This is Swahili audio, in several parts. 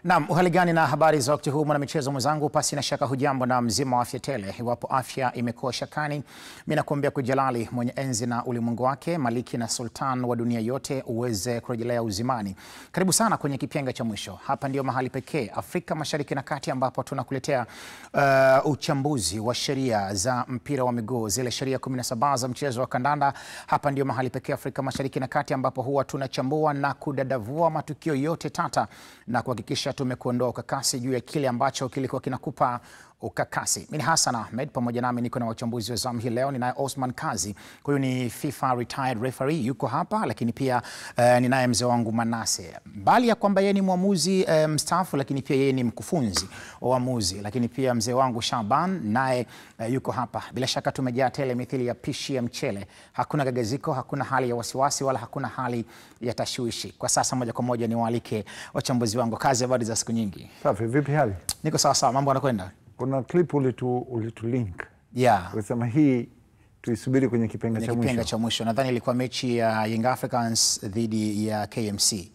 Naam, uhali gani na habari za wakati huu mwana michezo mwenzangu, pasi na shaka hujambo na mzima wa afya tele. Iwapo afya imekuwa shakani, mimi nakuambia kujalali mwenye enzi na ulimwengu wake, maliki na sultan wa dunia yote, uweze kurejelea uzimani. Karibu sana kwenye kipenga cha mwisho. Hapa ndio mahali pekee Afrika Mashariki na Kati ambapo tunakuletea uchambuzi wa sheria za mpira wa miguu, zile sheria 17 za mchezo wa kandanda. Hapa ndio mahali pekee Afrika Mashariki na Kati ambapo huwa tunachambua na kudadavua matukio yote tata na kuhakikisha tumekuondoa ukakasi juu ya kile ambacho kilikuwa kinakupa ukakasi. Mimi Hassan Ahmed, pamoja nami niko na wachambuzi wa zamu hii leo. Ninaye Osman Kazi, huyu ni FIFA retired referee, yuko hapa, lakini pia ninaye mzee wangu Manase. Mbali ya kwamba yeye ni mwamuzi mstaafu, lakini pia yeye ni mkufunzi wa waamuzi, lakini pia mzee wangu Shaban naye yuko hapa. Bila shaka tumejaa tele mithili ya pishi ya mchele. Hakuna gagaziko, hakuna hali ya wasiwasi wala hakuna hali ya tashwishi. Kwa sasa moja kwa moja niwaalike wachambuzi wangu. Kazi, habari za siku nyingi? Safi, vipi hali? Niko sawa sawa, mambo yanakwenda? Kuna clip ulitulink. Yeah. Unasema hii tuisubiri kwenye kipenga cha mwisho. Kipenga cha mwisho. Nadhani ilikuwa mechi ya Young Africans dhidi ya KMC.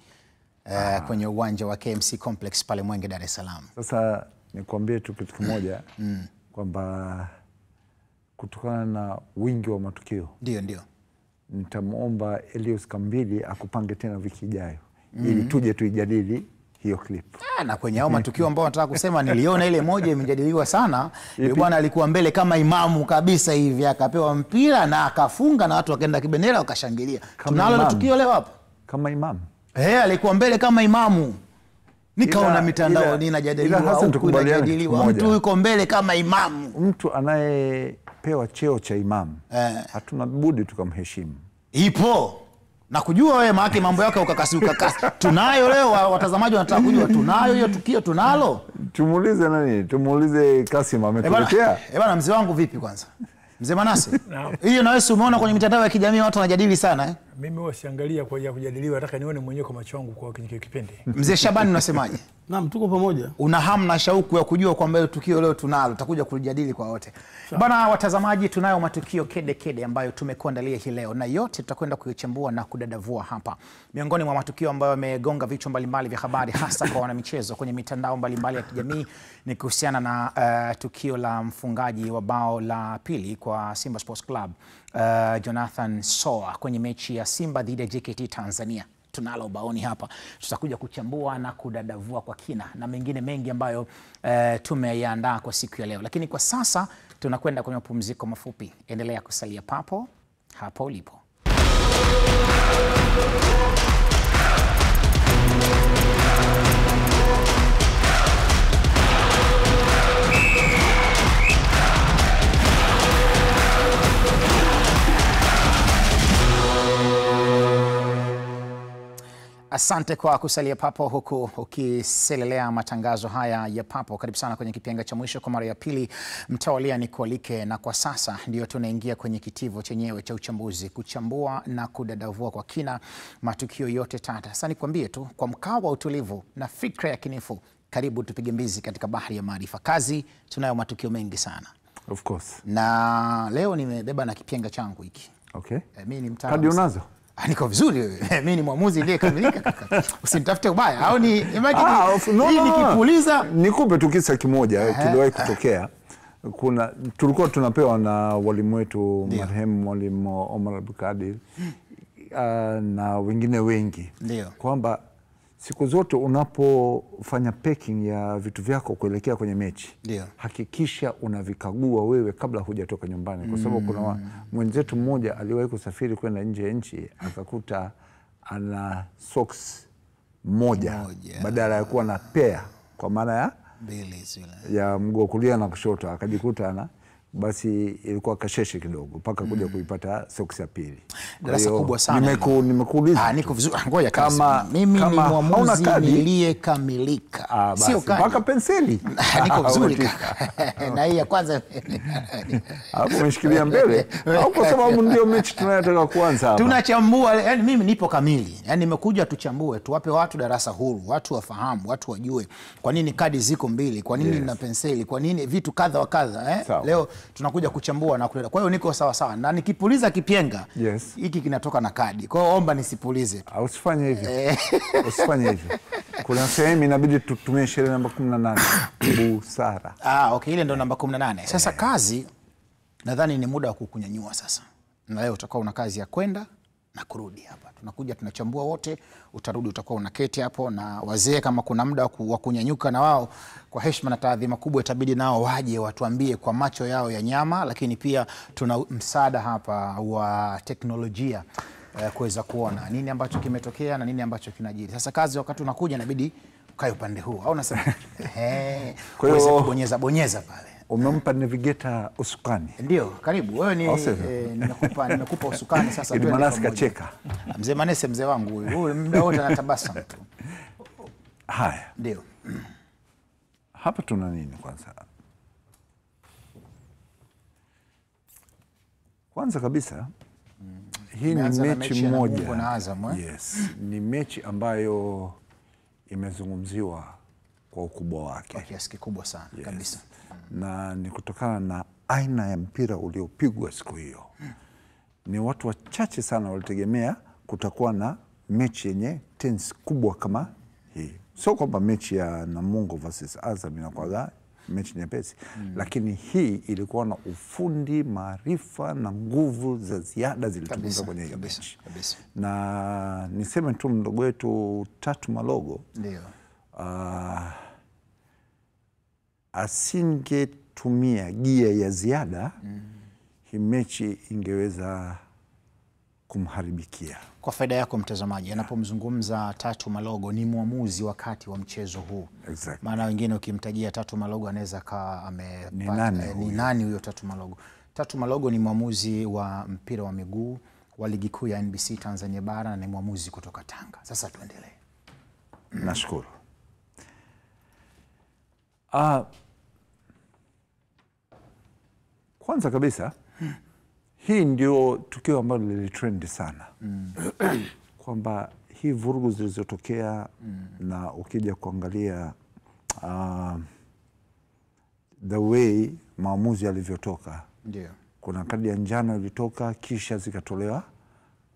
Kwenye uwanja wa KMC Complex pale Mwenge, Dar es Salaam. Sasa nikwambie tu kitu kimoja kwamba kutokana na wingi wa matukio. Ndio. Nitamuomba Elios Kambili akupange tena wiki ijayo ili tuje tuijadili hiyo clip. Na kwenye hao matukio ambao nataka kusema, niliona ile moja imejadiliwa sana. Yule bwana alikuwa mbele kama imamu kabisa hivi, akapewa mpira na akafunga na watu wakaenda kibendera wakashangilia. Tunalo tukio leo hapa. Kama imamu. Alikuwa mbele kama imamu. Nikaona mitandao inajadiliwa. Mtu yuko mbele kama imamu. Mtu anayepewa cheo cha imamu, hatuna budi tukamheshimu. Ipo. Na kujua wewe maana mambo yako ukakasi. Tunayo leo, watazamaji wanataka kujua tunayo hiyo tukio, tunalo. Tumuulize nani? Tumuulize Kasim ametuletea. Bwana mzee wangu vipi kwanza? Mzee Manase. Hiyo na wewe umeona kwenye mitandao ya kijamii watu wanajadili sana Mimi wasiangalia kwa kujadiliwa, nataka nione mwenyewe kwa macho yangu kwa kipindi. Mzee Shabani unasemaje? Naam, tuko pamoja. Una hamu na shauku ya kujua kwamba hiyo tukio leo tunalo, tutakuja kulijadili kwa wote. Bwana watazamaji, tunayo matukio kede ambayo tumekuandalia hii leo, na yote tutakwenda kuichambua na kudadavua hapa. Miongoni mwa matukio ambayo yamegonga vichwa mbalimbali vya habari hasa kwa wanamichezo kwenye mitandao mbalimbali ya kijamii ni kuhusiana na tukio la mfungaji wa bao la pili kwa Simba Sports Club, Jonathan Soa, kwenye mechi ya Simba dhidi ya JKT Tanzania. Tunalo baoni hapa, tutakuja kuchambua na kudadavua kwa kina na mengine mengi ambayo tumeyaandaa kwa siku ya leo. Lakini kwa sasa tunakwenda kwenye mapumziko mafupi. Endelea kusalia hapo ulipo. Asante kwa kusalia papo huku ukiselelea matangazo haya ya papo. Karibu sana kwenye kipenga cha mwisho kwa mara ya pili. Mtawalia ni kualike, na kwa sasa ndio tunaingia kwenye kitivo chenyewe cha uchambuzi, kuchambua na kudadavua kwa kina matukio yote tata. Sasa nikwambie tu, kwa mkao wa utulivu na fikra ya kinifu, karibu tupige mbizi katika bahari ya maarifa. Kazi, tunayo matukio mengi sana. Of course. Na leo nimebeba na kipenga changu hiki. Okay. Mimi ni mtaalamu. Kadi unazo? Niko vizuri wewe. Mimi ni mwamuzi ndiye kamilika kaka. Usinitafute ubaya. Au ni hii nikipuliza nikupe tu kisa kimoja kiliwahi kutokea. Tulikuwa tunapewa na walimu wetu marehemu mwalimu Omar Abdulkadir na wengine wengi kwamba siku zote unapofanya packing ya vitu vyako kuelekea kwenye mechi, hakikisha unavikagua wewe kabla hujatoka nyumbani, kwa sababu kuna mwenzetu mmoja aliwahi kusafiri kwenda nje ya nchi akakuta ana socks moja badala ya kuwa na pair, kwa maana ya mguu kulia na kushoto, akajikuta basi ilikuwa kasheshe kidogo mpaka kuja kuipata socks ya pili. Darasa kubwa sana. Nimekuuliza. Niko vizuri. Ngoja kama mimi ni mwamuzi niliyekamilika. Sio mpaka penseli. Niko vizuri kaka. Na hii ya kwanza hapo umeshikilia mbele. Au kwa sababu ndio mechi tunayotaka kuanza hapa. Tunachambua, yani mimi nipo kamili. Yani nimekuja tuchambue, tuwape watu darasa huru, watu wafahamu, watu wajue kwa nini kadi ziko mbili, kwa nini na penseli, kwa nini vitu kadha wa kadha. Leo tunakuja kuchambua na kuleta. Kwa hiyo niko sawa sawa, na nikipuliza kipyenga hiki kinatoka na kadi. Kwa hiyo omba nisipulize. Usifanye hivyo. Usifanye hivyo. Kuna sehemu inabidi tutumie sheria namba 18, busara. Okay, ile ndo namba 18. Sasa kazi nadhani ni muda wa kukunyanyua sasa. Na leo utakuwa una kazi ya kwenda na kurudi hapa. Tunakuja tunachambua wote, utarudi utakuwa unaketi hapo, na wazee kama kuna muda wa kunyanyuka na wao kwa heshima na taadhima kubwa itabidi nao waje watuambie kwa macho yao ya nyama, lakini pia tuna msaada hapa wa teknolojia kuweza kuona nini ambacho kimetokea na nini ambacho kinajiri. Sasa kazi wakati unakuja inabidi ukae upande huu. Au unasema kwa hiyo bonyeza pale. Umempa navigator usukani. Ndio, karibu. Wewe ni nimekupa usukani sasa. Idi Manase kacheka. Mzee Manase, mzee wangu huyu muda wote anatabasamu tu. Haya. Ndio. Hapa tuna nini kwanza? Kwanza kabisa hii ni mechi moja. Yes, ni mechi ambayo imezungumziwa kwa ukubwa wake. Kwa kiasi kikubwa sana kabisa. Na ni kutokana na aina ya mpira uliopigwa siku hiyo. Ni watu wachache sana walitegemea kutakuwa na mechi yenye tensi kubwa kama hii. Sio kwamba mechi ya Namungo versus Azam inakuwa mechi nyepesi, lakini hii ilikuwa na ufundi, maarifa na nguvu za ziada zilitumika kwenye hiyo mechi. Na niseme tu mdogo wetu Tatu Malogo, ndio asingetumia gia ya ziada, hii mechi ingeweza kumharibikia. Kwa faida yako mtazamaji, anapomzungumza Tatu Malogo ni mwamuzi wakati wa mchezo huu. Maana wengine ukimtajia Tatu Malogo anaweza kaa ni nani huyo Tatu Malogo? Tatu Malogo ni mwamuzi wa mpira wa miguu wa ligi kuu ya NBC Tanzania bara na ni mwamuzi kutoka Tanga. Sasa tuendelee. Nashukuru. Kwanza kabisa hii ndio tukio ambalo lilitrendi sana. Kwamba hii vurugu zilizotokea na ukija kuangalia the way maamuzi yalivyotoka. Ndio. Kuna kadi ya njano ilitoka kisha zikatolewa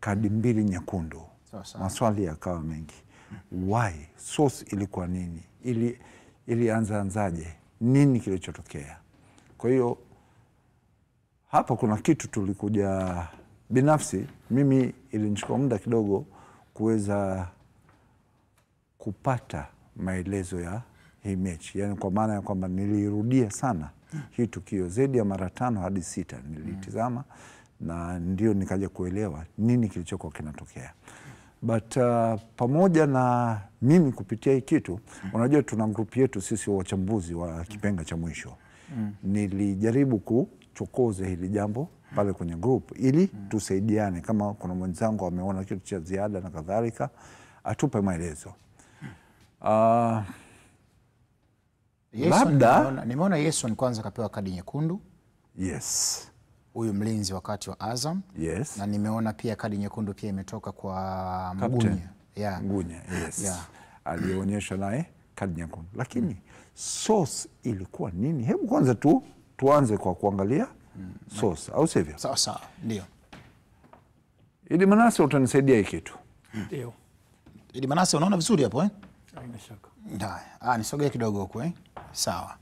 kadi 2 nyekundu. Maswali yakawa mengi. Why? Source ilikuwa nini? Ilianzaje? Nini kilichotokea? Kwa hiyo hapa kuna kitu tulikuja, binafsi mimi ilinichukua muda kidogo kuweza kupata maelezo ya hii mechi. Yani kwa maana ya kwamba nilirudia sana hii tukio zaidi ya mara 5 hadi 6 nilitizama, na ndio nikaja kuelewa nini kilichokuwa kinatokea. But pamoja na mimi kupitia hii kitu, unajua tuna grupu yetu sisi wachambuzi wa kipenga cha mwisho. Nilijaribu kuchokoza hili jambo pale kwenye group ili tusaidiane, kama kuna mwenzangu ameona kitu cha ziada na kadhalika atupe maelezo. Labda nimeona Yeson kwanza kapewa kadi nyekundu. Yes. Huyu mlinzi wakati wa Azam. Yes. Na nimeona pia kadi nyekundu pia imetoka kwa Mgunya. Mgunya, yes. Alionyesha naye kadi nyekundu. Lakini source ilikuwa nini? Hebu kwanza tuanze kwa kuangalia source, au sivyo? Sawa, ndio. Idi Manase, utanisaidia hii kitu? Ndio. Idi Manase, unaona vizuri hapo Haina shaka. Ndio. Nisogee kidogo huko Sawa.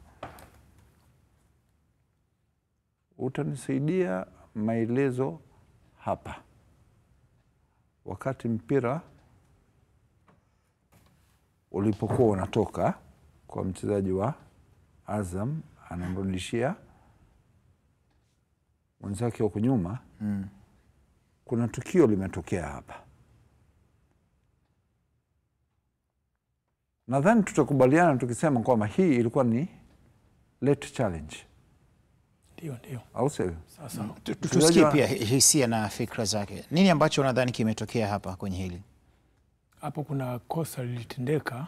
Utanisaidia maelezo hapa. Wakati mpira ulipokuwa unatoka kwa mchezaji wa Azam anamrudishia mwenzake huko nyuma, kuna tukio limetokea hapa. Nadhani tutakubaliana tukisema kwamba hii ilikuwa ni late challenge. Ndio. Au sivyo? Sasa tusikie pia hisia na fikra zake. Nini ambacho unadhani kimetokea hapa kwenye hili? Hapo kuna kosa lilitendeka.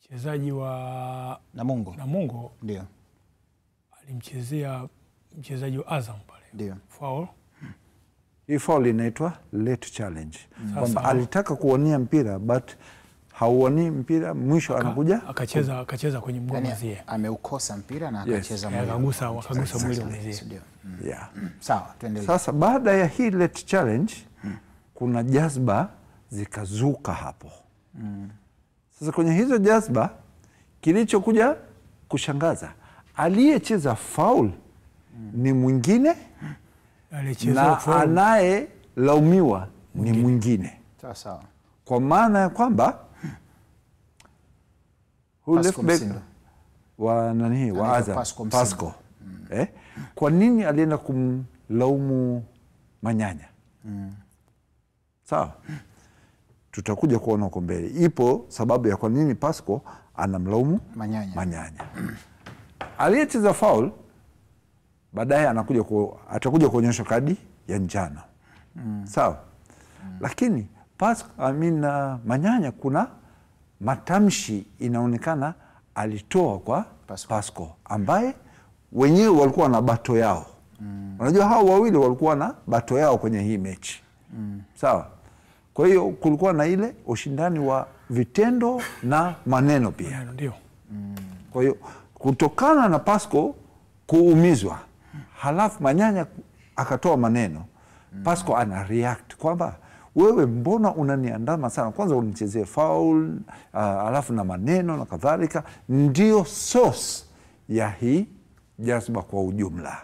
Mchezaji wa Namungo ndio alimchezea mchezaji wa Azam pale. Ndio. Foul. Hii foul inaitwa late challenge. Kwamba alitaka kuonia mpira but hauoni mpira, mwisho anakuja akacheza kwenye mguu mwenzie. Ameukosa mpira na akacheza mwili. Akagusa mwili mwenzie. Yeah. Sawa, tuendelee. Sasa baada ya hii late challenge kuna jazba zikazuka hapo. Sasa kwenye hizo jazba kilichokuja kushangaza, aliyecheza foul ni mwingine na anayelaumiwa ni mwingine. Sawa. Kwa maana ya kwamba left back wa Azam, Pasco. Kwa nini alienda kumlaumu Manyanya? Sawa. Tutakuja kuona huko mbele. Ipo sababu ya kwa nini Pasco anamlaumu Manyanya. Aliyecheza foul baadaye atakuja kuonyesha kadi ya njano. Sawa. Lakini Manyanya kuna matamshi inaonekana alitoa kwa Pasco ambaye wenyewe walikuwa na bato yao. Unajua hao wawili walikuwa na bato yao kwenye hii mechi. Sawa. Kwa hiyo kulikuwa na ile ushindani wa vitendo na maneno pia. Ndio. Kwa hiyo kutokana na Pasco kuumizwa, halafu Manyanya akatoa maneno, Pasco ana react kwamba wewe mbona unaniandama sana, kwanza unichezee foul, halafu na maneno na kadhalika. Ndio source ya hii jazba kwa ujumla.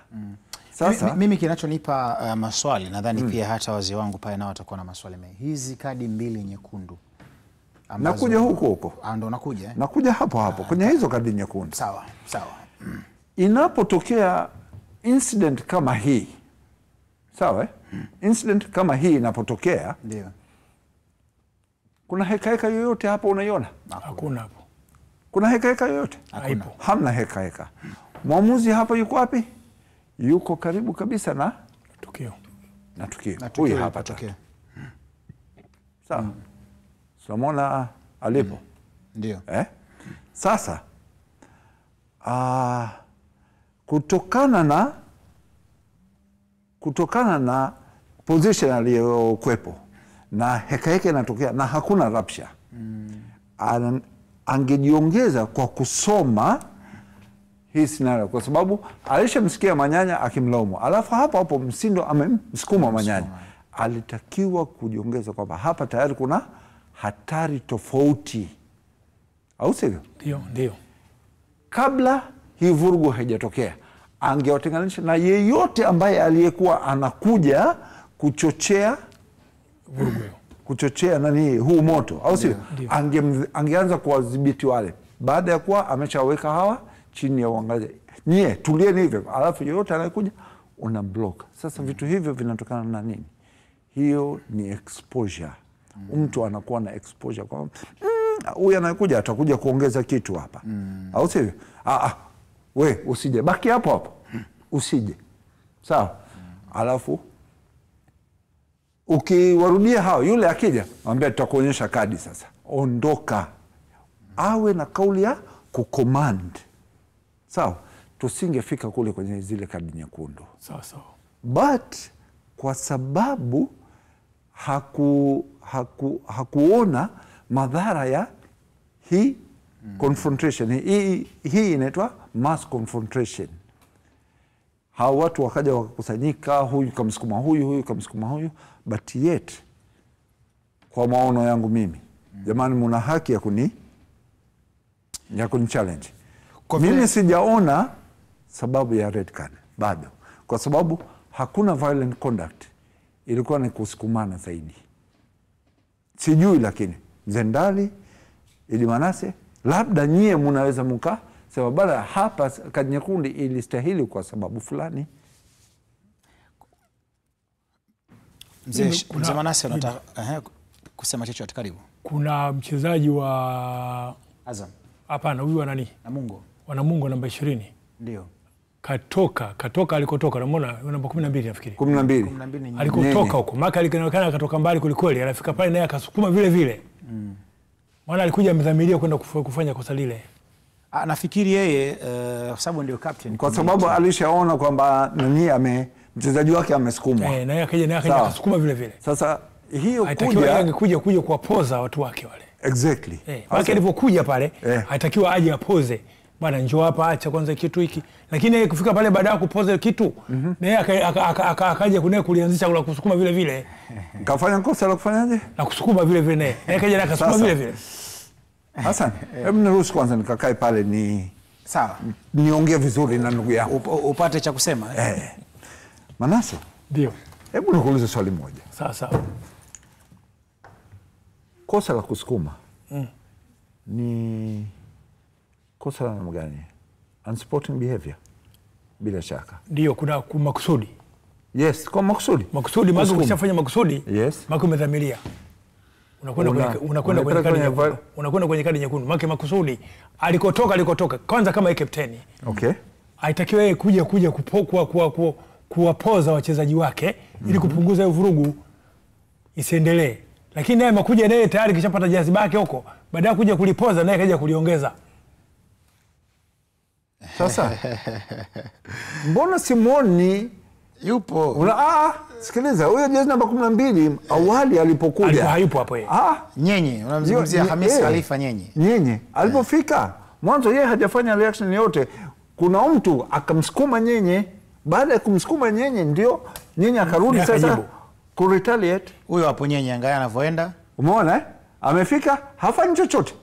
Sasa mimi kinachonipa maswali, nadhani pia hata wazee wangu pale nao watakuwa na maswali mengi. Hizi kadi mbili nyekundu nakuja huko. Ndo nakuja. Nakuja hapo kwenye hizo kadi nyekundu. Sawa. Inapotokea incident kama hii, sawa incident kama hii inapotokea, ndio kuna heka yoyote hapo unaiona? Hakuna hapo. Kuna heka yoyote? Hakuna. Hamna heka. Mwamuzi hapo yuko wapi? Yuko karibu kabisa na tukio. Huyu hapa tukio. Sawa. Tunamwona alipo. Ndio. Sasa kutokana na position aliyokwepo na heka inatokea na hakuna rapsha, angejiongeza kwa kusoma hii scenario, kwa sababu alishamsikia Manyanya akimlaumu, alafu hapo Msindo amemsukuma Manyanya. Alitakiwa kujiongeza kwamba hapa tayari kuna hatari tofauti, au sivyo? Ndio. Kabla hii vurugu haijatokea, angewatenganisha na yeyote ambaye aliyekuwa anakuja kuchochea vurugu, kuchochea huu moto, au sivyo? Angeanza kuwadhibiti wale baada ya kuwa ameshaweka hawa chini ya uangalizi. Nyie tulieni hivyo, alafu yeyote anayekuja una block. Sasa vitu hivyo vinatokana na nini? Hiyo ni exposure. Mtu anakuwa na exposure kwa huyu anayekuja atakuja kuongeza kitu hapa. Au sivyo? We usije, baki hapo. Usije. Sawa? Alafu ukiwarudia hao, yule akija mwambie tutakuonyesha kadi sasa. Ondoka. Awe na kauli ya kucommand. Sawa? Tusingefika kule kwenye zile kadi nyekundu. Sawa. But kwa sababu hakuona madhara ya hii confrontation. Hii inaitwa mass confrontation. Hawa watu wakaja wakakusanyika, huyu kamsukuma huyu kamsukuma huyu, but yet kwa maono yangu mimi, jamani, muna haki ya kuni challenge. Mimi sijaona sababu ya red card bado, kwa sababu hakuna violent conduct, ilikuwa ni kusukumana zaidi. Sijui, lakini Zendali, Idi Manase, labda nyie mnaweza sema bala hapa kadi nyekundu ilistahili kwa sababu fulani. Mzee Manase unataka kusema chochote? Karibu. Kuna mchezaji wa Azam. Hapana, huyu nani? Namungo namba 20. Ndio. Katoka alikotoka, unaona namba 12 nafikiri. 12. Alikotoka huko. Maka alionekana akatoka mbali kulikweli, anafika pale naye akasukuma vile vile. Maana alikuja amedhamiria kwenda kufanya kosa lile. Nafikiri yeye kwa sababu ndio captain. Kwa sababu alishaona kwamba mchezaji wake amesukumwa. Naye akaja akasukuma vile vile. Sasa hiyo kuja kuwapoza watu wake wale. Exactly. Baki alipokuja pale, haitakiwa aje apoze. Bwana njoo hapa, acha kwanza kitu hiki. Lakini yeye kufika pale baada ya kupoze kitu, na yeye akaja kunea kulianzisha kula kusukuma vile vile. Kafanya kosa la kufanyaje? Na kusukuma vile vile naye. Yeye kaja akasukuma vile vile. Hassan, hebu niruhusu kwanza nikakae pale ni sawa. Niongee vizuri na ndugu yangu. Upate cha kusema. Manase. Ndio. Hebu nikuulize swali moja. Sawa. Kosa la kusukuma ni kosa la namna gani? Unsporting behavior. Bila shaka. Ndio, kuna makusudi. Yes, kwa makusudi. Makusudi, maana ukishafanya makusudi, maana umedhamiria. Unakwenda kwenye kadi nyekundu. Maana makusudi alikotoka kwanza kama captain. Okay. Haitakiwa yeye kuja kuwapoza wachezaji wake ili kupunguza hiyo vurugu isiendelee. Lakini naye makuja naye tayari kishapata jaziba yake huko. Baada ya kuja kulipoza naye kaja kuliongeza. Sasa mbona Simoni yupo? Sikiliza, huyo jezi namba 12 awali alipokuja hayupo hapo yeye. Nyenye, unamzungumzia Hamisi Khalifa Nyenye. Nyenye alipofika mwanzo yeye hajafanya reaction yote. Kuna mtu akamsukuma Nyenye, baada ya kumsukuma Nyenye ndio Nyenye akarudi sasa ku retaliate. Huyo hapo Nyenye angalia anavyoenda. Umeona amefika hafanyi chochote.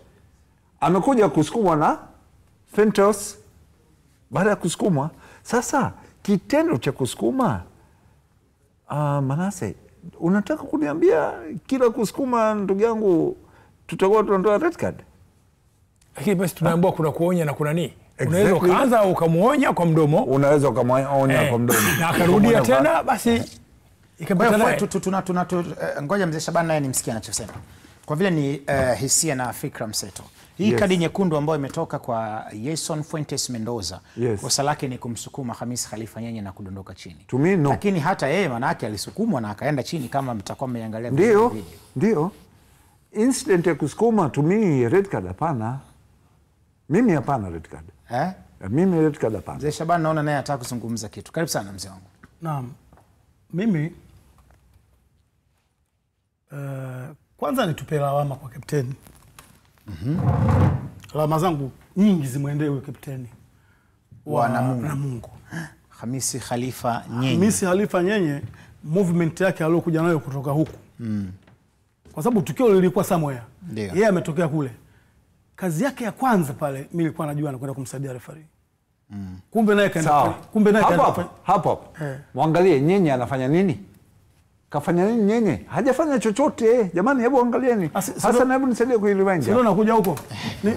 Amekuja kusukumwa na Fentos. Baada ya kusukumwa sasa kitendo cha kusukuma Manase, unataka kuniambia kila kusukuma ndugu yangu tutakuwa tunatoa red card? Lakini basi tunaambiwa kuna kuonya na kuna nini? Unaweza ukaanza au ukamuonya kwa mdomo. Unaweza ukamuonya kwa mdomo. Na akarudia tena basi ikapata naye. Ngoja mzee Shabani naye nimsikie anachosema. Kwa vile ni hisia na fikra mseto. Hii kadi nyekundu ambayo imetoka kwa Jason Fuentes Mendoza, kosa lake ni kumsukuma Hamisi Khalifa Nyenye na kudondoka chini. Lakini hata yeye maana yake alisukumwa na akaenda chini kama mtakuwa mmeangalia video. Ndio. Incident ya kusukuma red card hapana. Mimi hapana red card. Mimi red card hapana. Mzee Shabani naona naye anataka kuzungumza kitu. Karibu sana mzee wangu. Naam. Mimi kwanza nitupe lawama kwa kapteni. Lawama zangu nyingi zimwendee huyo kapteni wa Namungo. Hamisi Khalifa Nyenye. Hamisi Khalifa Nyenye, movement yake aliyokuja nayo kutoka huku. Kwa sababu tukio lilikuwa somewhere. Yeye ametokea kule. Kazi yake ya kwanza pale mimi nilikuwa najua anakwenda kumsaidia referee. Kumbe naye kaenda. Hapo. Muangalie Nyenye anafanya nini? Kafanya nini Nyenye? Hajafanya chochote. Jamani hebu angalieni. Sasa hebu nisaidie kuiliwanja. Sio nakuja huko.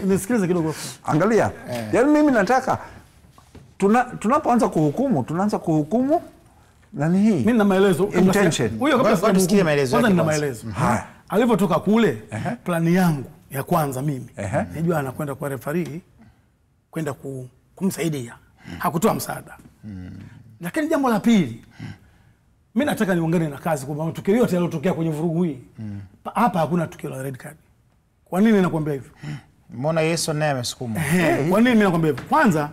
Nisikilize kidogo. Angalia. Yaani mimi nataka tunapoanza kuhukumu, tunaanza kuhukumu nani hii? Mimi na maelezo. Intention. Huyo kabla tusikie maelezo. Kwanza nina maelezo. Alipotoka kule, plani yangu ya kwanza mimi, najua anakwenda kwa referee kwenda kumsaidia. Hakutoa msaada. Lakini jambo la pili, mimi nataka niongane na kazi kwamba tukio yote yalotokea kwenye vurugu hii. Hapa hakuna tukio la red card. Kwa nini nakwambia hivyo? Mbona Yesu naye amesukumwa? Kwa nini mimi nakwambia hivyo? Kwanza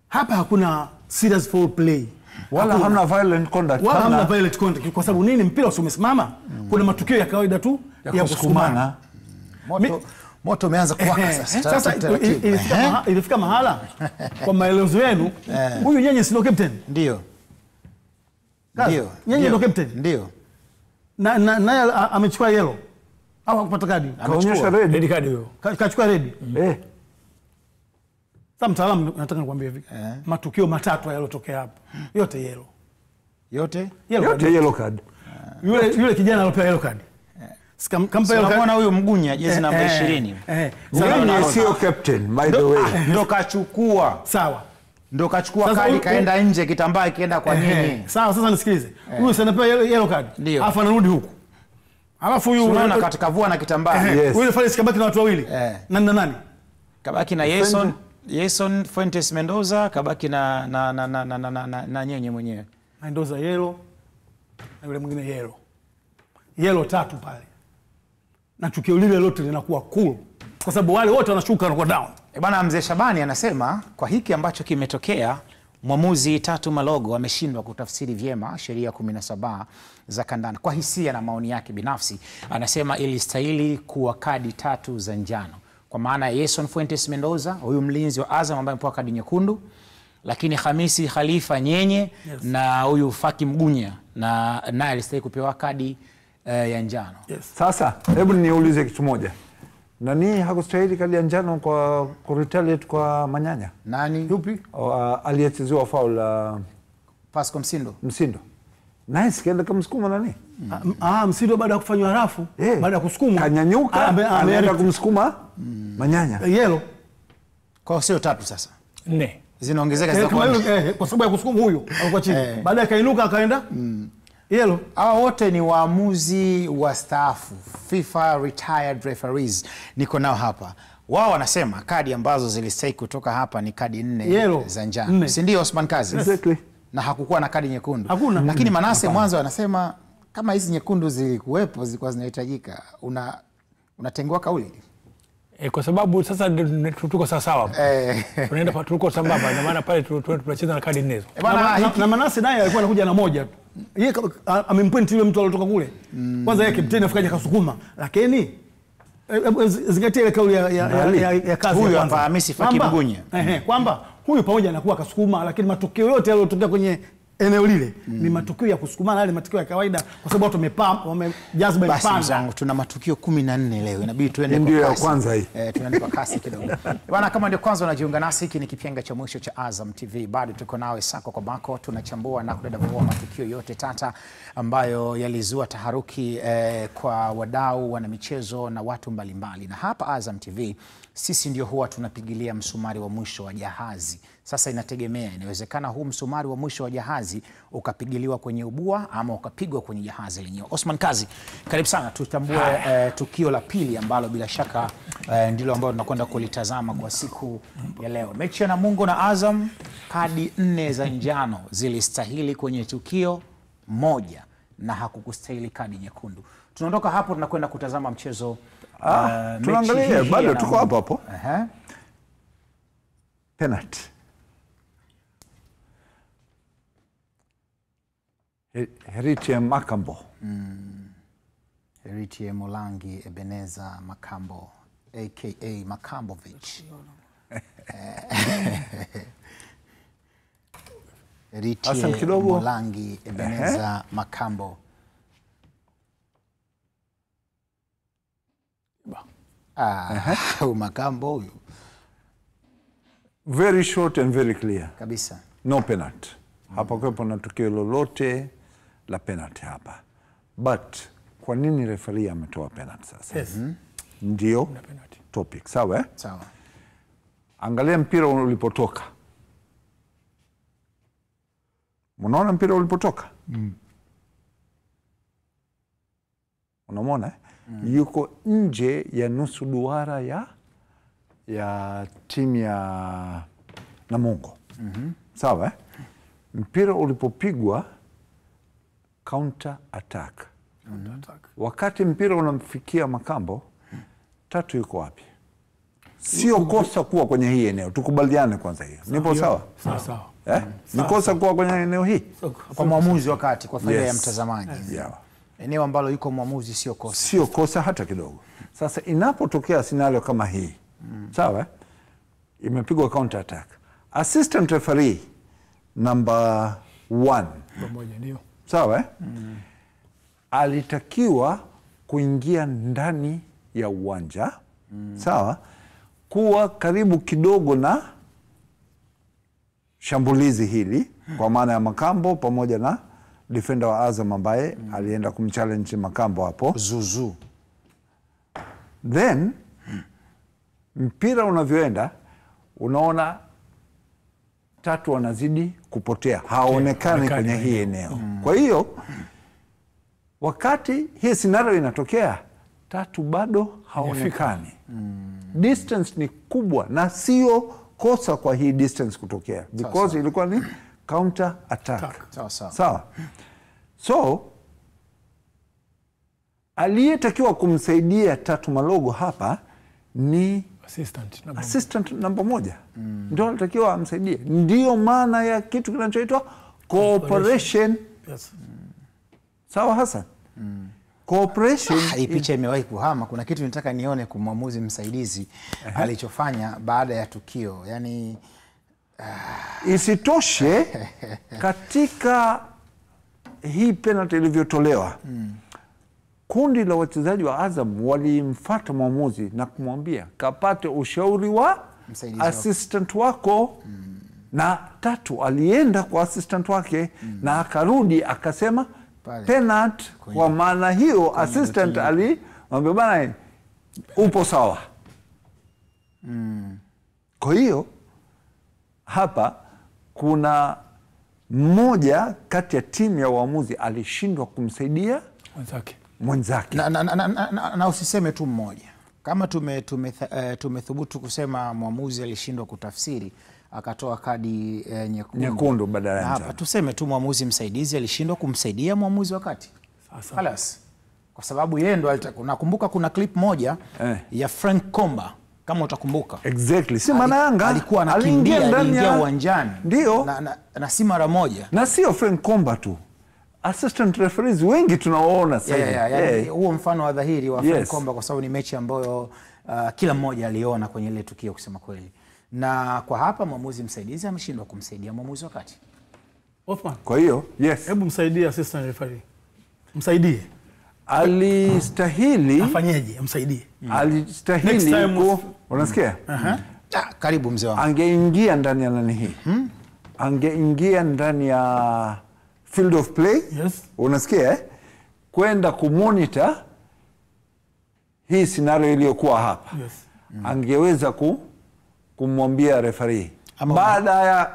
hapa hakuna serious foul play. Wala hamna violent conduct. Wala hamna violent conduct. Kwa sababu nini? Mpira umesimama. Kuna matukio ya kawaida tu ya kusukumana. Moto umeanza kuwaka sasa. Sasa ilifika mahala kwa maelezo yenu huyu Nyenye sio captain. Ndio. Nyenye ndo captain. Ndio. Na amechukua yellow. Au hakupata kadi? Kaonyesha red card hiyo. Kachukua red. Sasa mtaalamu nataka nikwambie hivi. Matukio matatu yalotokea hapa. Yote yellow. Yote yellow card. Yule kijana alipewa yellow card. Kampa yellow card. Huyo Mgunya jezi namba 20. Yeye sio captain by the way. Ndio kachukua. Sawa. Ndio kachukua kadi kaenda nje kitambaa kienda kwa nini? Sawa, sasa nisikilize. Huyu anapewa yellow card. Alafu anarudi huku. Alafu huyu unaona katika vua na kitambaa. Yule Faris kabaki na watu wawili. Nani? Kabaki na Jason Fuentes Mendoza, kabaki na Nyenye mwenyewe. Mendoza yellow na yule mwingine yellow. Yellow tatu pale. Na tukio lile lote linakuwa cool. Kwa sababu wale wote wanashuka na kwa down. Bwana mzee Shabani anasema kwa hiki ambacho kimetokea Mwamuzi Tatu Malogo ameshindwa kutafsiri vyema sheria 17 za kandanda. Kwa hisia na maoni yake binafsi, anasema ilistahili kuwa kadi 3 za njano. Kwa maana Yeson Fuentes Mendoza, huyu mlinzi wa Azam ambaye amepewa kadi nyekundu, lakini Hamisi Khalifa Nyenye na huyu Faki Mgunya naye alistahili kupewa kadi ya njano. Sasa hebu niulize kitu moja. Nani hakustahili kadi ya njano kwa retaliate kwa Manyanya? Nani? Yupi? Aliyechezewa foul Pascal Msindo. Msindo. Naye sikaenda kumsukuma nani? Msindo baada ya kufanywa rafu, baada ya kusukuma kanyanyuka, ameenda kumsukuma Manyanya. Yellow. Kwa sio 3 sasa. 4. Zinaongezeka za kwa sababu ya kusukuma huyo alikuwa chini. Baadaye kainuka akaenda yellow. Hawa wote ni waamuzi wastaafu, FIFA retired referees. Niko nao hapa. Wao wanasema kadi ambazo zilistahili kutoka hapa ni kadi 4 za njano. Si ndio Osman Kazi? Exactly. Na hakukuwa na kadi nyekundu. Hakuna. Lakini Manase mwanzo anasema kama hizi nyekundu zilikuwepo, zilikuwa zinahitajika. Unatengua kauli? Kwa sababu sasa tuko sawa. Tunaenda tuko sambamba, na maana pale tunacheza na kadi 4. Na Manase naye alikuwa anakuja na moja tu. Yeye amempoint yule mtu aliyotoka kule. Kwanza yeye kapteni afikaje kasukuma, lakini zingatia ile kauli ya kazi huyu hapa Hamisi Faki Mgunya. Kwamba huyu pamoja anakuwa kasukuma, lakini matokeo yote yaliyotokea kwenye eneo lile ni matukio ya kusukumana, yale matukio ya kawaida, kwa sababu watu wamejazba basi mpanda. Mzangu, tuna matukio 14 leo, inabidi tuende kwa kasi. Ndio ya kwanza hii. Tuende kwa kasi kidogo. Bwana, kama ndio kwanza unajiunga nasi, hiki ni kipenga cha mwisho cha Azam TV. Bado tuko nawe sako kwa bako, tunachambua na kudadavua matukio yote tata ambayo yalizua taharuki kwa wadau, wana michezo na watu mbalimbali. Na hapa Azam TV sisi ndio huwa tunapigilia msumari wa mwisho wa jahazi. Sasa inategemea, inawezekana huu msumari wa mwisho wa jahazi ukapigiliwa kwenye ubua ama ukapigwa kwenye jahazi lenyewe. Osman Kazi, karibu sana. Tutambue tukio la pili ambalo bila shaka ndilo ambalo tunakwenda kulitazama kwa siku ya leo. Mechi ya Namungo na Azam, kadi 4 za njano zilistahili kwenye tukio moja na hakukustahili kadi nyekundu. Tunaondoka hapo, tunakwenda kutazama mchezo. Tunaangalia bado tuko hapo. Penalty. Heritier Makambo. Heritier Molangi Ebeneza Makambo aka Makambovic. Heritier Molangi Ebeneza Makambo. Makambo huyu. Very short and very clear. Kabisa. No penalty. Hapa kwepo na tukio lolote la penalty hapa. But kwa nini referee ametoa penalty sasa? Ndio topic, sawa? Sawa. Angalia mpira ulipotoka. Unaona mpira ulipotoka? Unamwona? Yuko nje ya nusu duara ya timu ya Namungo. Sawa? Mpira ulipopigwa counter attack. Wakati mpira unamfikia Makambo, Tatu yuko wapi? Sio kosa kuwa kwenye hii eneo. Tukubaliane kwanza hiyo. Nipo sawa? Sawa. Ni kosa kuwa kwenye eneo hii? Kwa mwamuzi wakati, kwa faida ya mtazamaji. Eneo ambalo yuko mwamuzi sio kosa. Sio kosa hata kidogo. Sasa inapotokea scenario kama hii, sawa? Imepigwa counter attack. Assistant referee number 1. Ndio. Sawa? Alitakiwa kuingia ndani ya uwanja. Sawa? Kuwa karibu kidogo na shambulizi hili, kwa maana ya Makambo pamoja na defender wa Azam ambaye alienda kumchallenge Makambo hapo. Zuzu. Then mpira unavyoenda, unaona Tatu wanazidi kupotea, haonekani kwenye hii eneo. Kwa hiyo wakati hii scenario inatokea, Tatu bado haonekani. Distance ni kubwa na sio kosa kwa hii distance kutokea, because ilikuwa ni counter attack. Sawa. So aliyetakiwa kumsaidia Tatu Malogo hapa ni assistant namba 1 ndio alitakiwa amsaidie. Ndio maana ya kitu kinachoitwa cooperation. Yes. Sawa Hassan? Cooperation. Hii picha imewahi kuhama. Kuna kitu nitaka nione kwa mwamuzi msaidizi alichofanya baada ya tukio. Yani isitoshe katika hii penalty ilivyotolewa, kundi la wachezaji wa Azam walimfuata mwamuzi na kumwambia kapate ushauri wa assistant wako. Na Tatu alienda kwa assistant wake na akarudi akasema penalty. Kwa maana hiyo assistant alimwambia bana, upo sawa. Kwa hiyo hapa kuna mmoja kati ya timu ya waamuzi alishindwa kumsaidia mwenzake. Na usiseme tu mmoja. Kama tumethubutu kusema mwamuzi alishindwa kutafsiri akatoa kadi nyekundu badala ya njano, tuseme tu mwamuzi msaidizi alishindwa kumsaidia mwamuzi wakati. Halas. Kwa sababu yeye ndo nakumbuka kuna clip moja ya Frank Komba, kama utakumbuka. Exactly. Si maana Yanga alikuwa anakimbia, aliingia uwanjani. Ndio. Na si mara moja. Na sio Frank Komba tu. Assistant referees wengi tunaoona sasa. Huo mfano wa dhahiri wa Frank Komba, kwa sababu ni mechi ambayo kila mmoja aliona kwenye ile tukio kusema kweli. Na kwa hapa mwamuzi msaidizi ameshindwa kumsaidia mwamuzi wakati. Othman. Kwa hiyo, hebu msaidie assistant referee. Msaidie. Alistahili afanyeje? Msaidie. Alistahili unasikia? Karibu mzee wangu. Angeingia ndani ya nani hii? Angeingia ndani ya field of play. Yes. Unasikia? Kwenda kumonitor hii scenario iliyokuwa hapa. Yes. Angeweza kumwambia referee.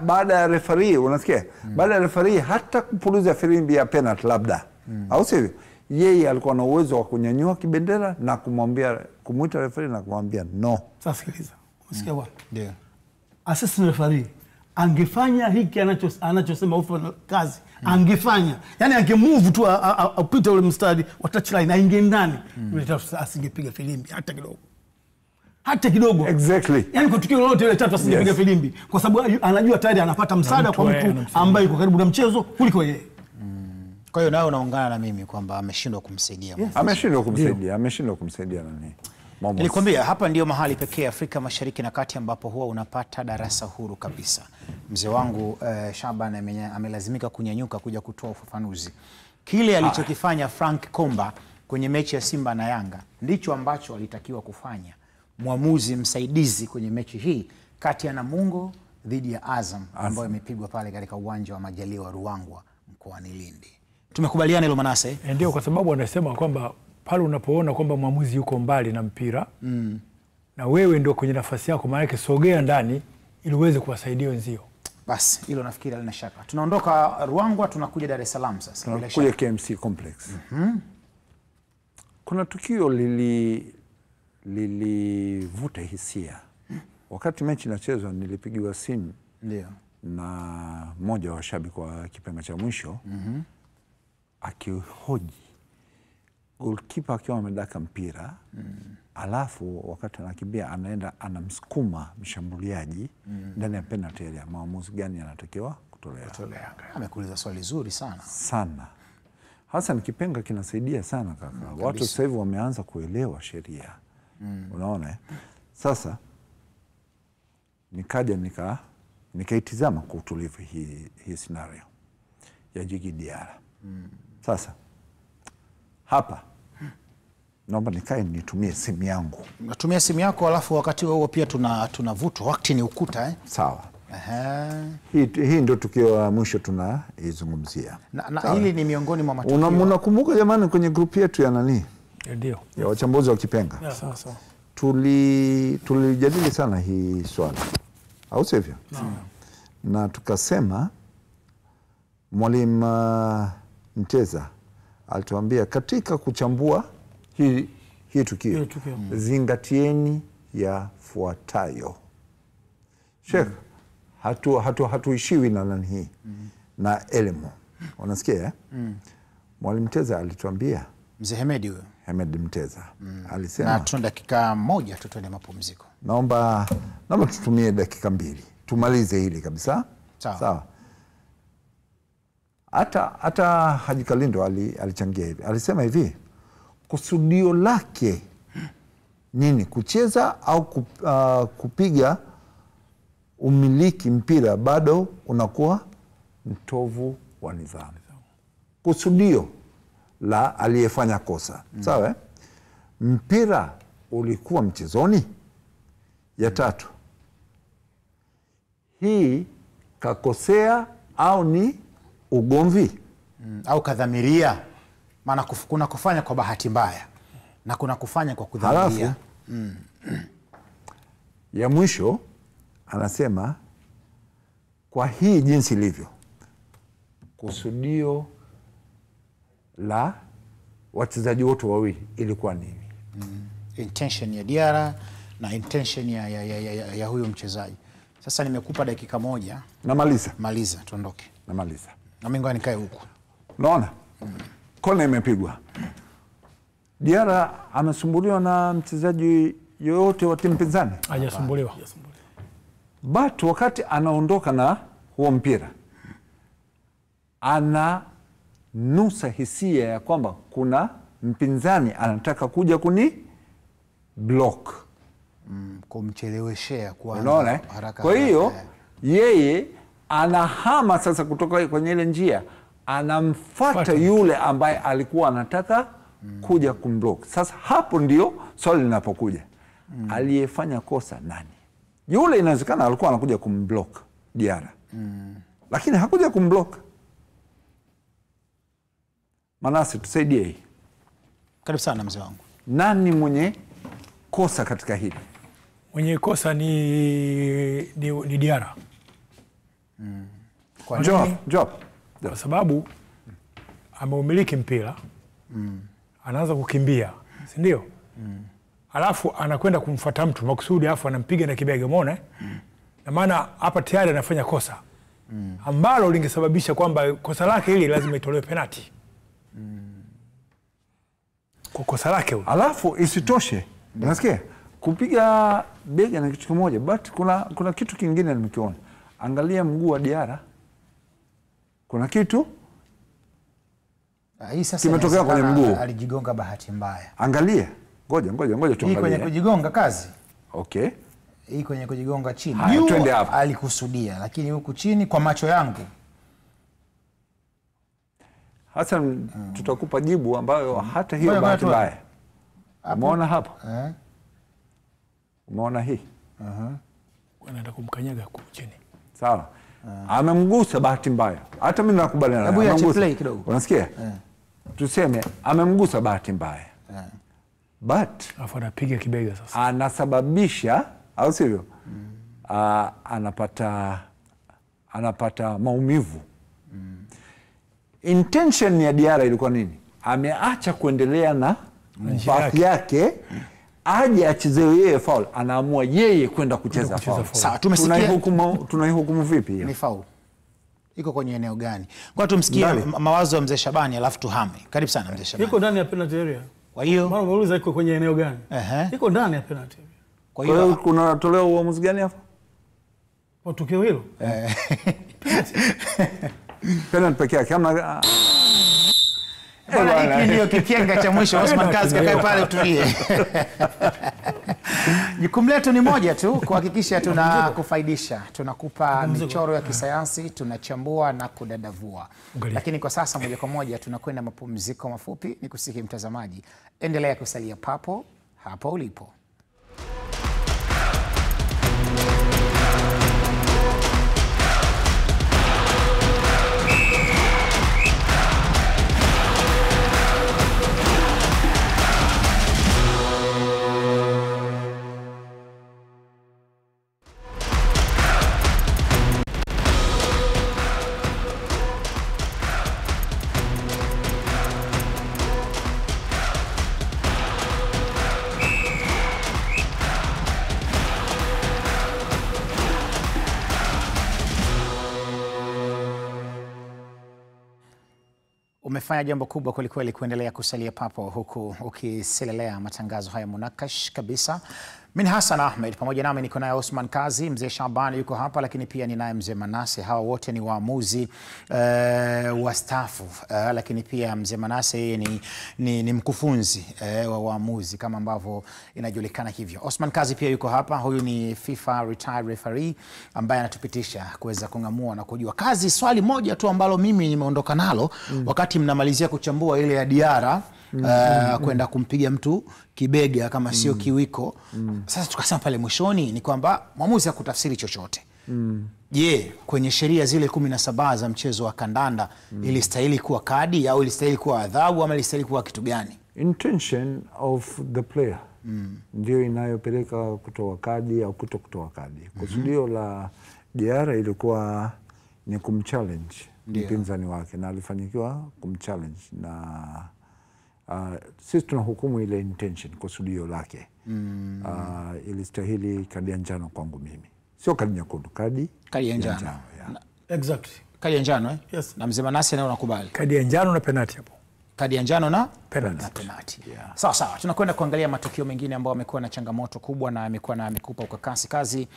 Baada ya referee, unasikia? Baada ya referee hata kupuliza filimbi ya penalty labda. Au sivyo? Yeye alikuwa na uwezo wa kunyanyua kibendera na kumuita referee na kumwambia no. Sasa sikiliza. Unasikia bwana? Ndio. Assistant referee angefanya hiki anachosema Othman kazi. Angefanya. Yaani angemove tu apite ule mstari wa touchline aingie ndani. Yule Tatu asingepiga filimbi hata kidogo. Hata kidogo. Exactly. Yaani kwa tukio lolote ile Tatu asingepiga filimbi kwa sababu anajua tayari anapata msaada kwa mtu ambaye yuko karibu na mchezo kuliko yeye. Kwa hiyo nawe unaungana na mimi kwamba ameshindwa kumsaidia. Ameshindwa kumsaidia nani? Nilikwambia hapa ndio mahali pekee Afrika Mashariki na Kati ambapo huwa unapata darasa huru kabisa. Mzee wangu Shaban amelazimika kunyanyuka kuja kutoa ufafanuzi. Kile alichokifanya Frank Komba kwenye mechi ya Simba na Yanga ndicho ambacho alitakiwa kufanya mwamuzi msaidizi kwenye mechi hii kati ya Namungo dhidi ya Azam ambayo imepigwa pale katika uwanja wa Majaliwa Ruangwa mkoani Lindi. Tumekubaliana hilo Manase? Ndio, kwa sababu wanasema kwamba pale unapoona kwamba mwamuzi yuko mbali na mpira na wewe ndio kwenye nafasi yako, maana yake sogea ndani ili uweze kuwasaidia wenzio. Basi hilo nafikiri halina shaka. Tunaondoka Ruangwa tunakuja Dar es Salaam sasa. Tunakuja KMC Complex. Kuna tukio lilivuta hisia. Wakati mechi inachezwa nilipigiwa simu na mmoja wa washabiki wa kipenga cha mwisho akihoji goalkeeper akiwa amedaka mpira alafu wakati anakimbia anaenda anamsukuma mshambuliaji ndani ya penalty area, maamuzi gani anatakiwa kutolewa? Amekuuliza swali zuri sana. Hassan, kipenga kinasaidia sana kaka. Watu sasa hivi wameanza kuelewa sheria. Unaona? Sasa nikaja nikaitizama kwa utulivu hii scenario ya Djigui Diarra. Sasa hapa naomba nikae nitumie simu yangu. Natumia simu yako alafu wakati huo pia tunavutwa wakati ni ukuta Sawa. Hii ndio tukio la mwisho tunaizungumzia. Na hili ni miongoni mwa matukio. Unakumbuka jamani kwenye group yetu ya nani? Ndio. Ya wachambuzi wa kipenga. Sawa. Tulijadili sana hii swali. Au sivyo? Na tukasema Mwalimu Mteza alituambia katika kuchambua hii tukio zingatieni yafuatayo. Sheikh, hatuishiwi na nani hii na elimu. Unasikia? Mwalimu Mteza alituambia Mzee Hemedi huyo. Hemedi Mteza. Alisema. Na tuna dakika moja tu tuende mapumziko. Naomba tutumie dakika 2. Tumalize hili kabisa. Sawa. Hata Haji Kalindo alichangia hivi. Alisema hivi, kusudio lake nini? Kucheza au kupiga umiliki mpira bado unakuwa mtovu wa nidhamu. Kusudio la aliyefanya kosa. Sawa? Mpira ulikuwa mchezoni. Ya 3, hii kakosea au ni ugomvi? Au kadhamiria. Maana kuna kufanya kwa bahati mbaya na kuna kufanya kwa kudhamiria. Ya mwisho anasema, kwa hii jinsi ilivyo, kusudio la wachezaji wote wawili ilikuwa nini? Intention ya Diarra na intention ya huyo mchezaji. Sasa nimekupa dakika 1. Maliza tuondoke. Namaliza. Na mimi ngoja nikae huku. Unaona? Kona imepigwa. Diarra amesumbuliwa na mchezaji yoyote wa timu pinzani? Hajasumbuliwa. But wakati anaondoka na huo mpira, ananusa hisia ya kwamba kuna mpinzani anataka kuja kuni block. Kumcheleweshea kuanza haraka. Kwa hiyo yeye anahama sasa kutoka kwenye ile njia, anamfuata yule ambaye alikuwa anataka kuja kumblock. Sasa hapo ndio swali linapokuja. Aliyefanya kosa nani? Yule inawezekana alikuwa anakuja kumblock Diarra. Lakini hakuja kumblock. Manase, tusaidie hii. Karibu sana mzee wangu. Nani mwenye kosa katika hili? Mwenye kosa ni Diarra. Kwa nini? Kwa sababu ameumiliki mpira. Anaanza kukimbia, si ndio? Alafu anakwenda kumfuata mtu makusudi, alafu anampiga na kibega, umeona? Na maana hapa tayari anafanya kosa ambalo lingesababisha kwamba kosa lake hili lazima itolewe penalty. Kwa kosa lake huyo. Alafu isitoshe, unasikia? Kupiga bega na kitu kimoja, but kuna kitu kingine nimekiona. Angalia mguu wa Diarra. Kuna kitu hii sasa kimetokea kwenye mguu. Alijigonga bahati mbaya. Angalia. Ngoja tuangalie. Hii kwenye kujigonga kazi. Okay. Hii kwenye kujigonga chini. Twende hapo. Alikusudia, lakini huku chini kwa macho yangu. Hassan, tutakupa jibu ambayo hata hiyo bahati mbaya. Umeona hapo? Umeona hii? Anaenda kumkanyaga huko chini. Sawa. Amemgusa bahati mbaya. Hata mimi nakubaliana naye. Hebu play kidogo. Unasikia? Tuseme amemgusa bahati mbaya. But afu anapiga kibega sasa. Anasababisha, au sivyo? Anapata maumivu. Intention ya Diarra ilikuwa nini? Ameacha kuendelea na mpati yake, aje achezewe yeye foul, anaamua yeye kwenda kucheza foul. Sawa, tumesikia. Tunaihukumu vipi hiyo? Ni foul. Iko kwenye eneo gani? Kwa tumsikie mawazo ya mzee Shabani alafu tuhame. Karibu sana mzee Shabani. Iko ndani ya penalty area. Kwa hiyo mara umeuliza iko kwenye eneo gani? Iko ndani ya penalty area. Kwa hiyo kuna toleo uamuzi gani hapo? Kwa tukio hilo? Penalty pekee yake hamna. Hiki ndio kipenga cha mwisho. Osman Kazi kakae pale utulie. Jukumu letu ni moja tu, kuhakikisha tunakufaidisha. Tunakupa michoro ya kisayansi, tunachambua na kudadavua. Lakini kwa sasa moja kwa moja tunakwenda mapumziko mafupi. Nikusihi mtazamaji, endelea kusalia hapo ulipo. Umefanya jambo kubwa kwelikweli kuendelea kusalia papo huku ukiselelea matangazo haya munakash kabisa. Mimi Hassan Ahmed, pamoja nami niko naye Osman Kazi, mzee Shabani yuko hapa, lakini pia ninaye mzee Manase. Hawa wote ni waamuzi wastaafu, lakini pia mzee Manase yeye ni mkufunzi wa waamuzi kama ambavyo inajulikana hivyo. Osman Kazi pia yuko hapa, huyu ni FIFA retired referee ambaye anatupitisha kuweza kungamua na kujua kazi. Swali moja tu ambalo mimi nimeondoka nalo wakati mnamalizia kuchambua ile ya Diara kwenda kumpiga mtu kibega kama sio kiwiko. Sasa tukasema pale mwishoni ni kwamba mwamuzi hakutafsiri chochote. Je, kwenye sheria zile 17 za mchezo wa kandanda ilistahili kuwa kadi au ilistahili kuwa adhabu ama ilistahili kuwa kitu gani? Intention of the player ndio inayopeleka kutoa kadi au kutokutoa kadi. Kusudio la Diara ilikuwa ni kumchallenge mpinzani wake na alifanikiwa kumchallenge, na sisi tunahukumu ile intention, kusudio lake. Ilistahili kadi ya njano kwangu mimi, sio kadi nyekundu, kadi ya njano. Yeah. Exactly. Kadi ya njano Yes. Na mzee Manase nao unakubali? Kadi ya njano na penalty hapo. Kadi ya njano na penalty. Yeah. Sawa sawa. Tunakwenda kuangalia matukio mengine ambayo yamekuwa na changamoto kubwa na yamekuwa na amekupa ukakasi. Kazi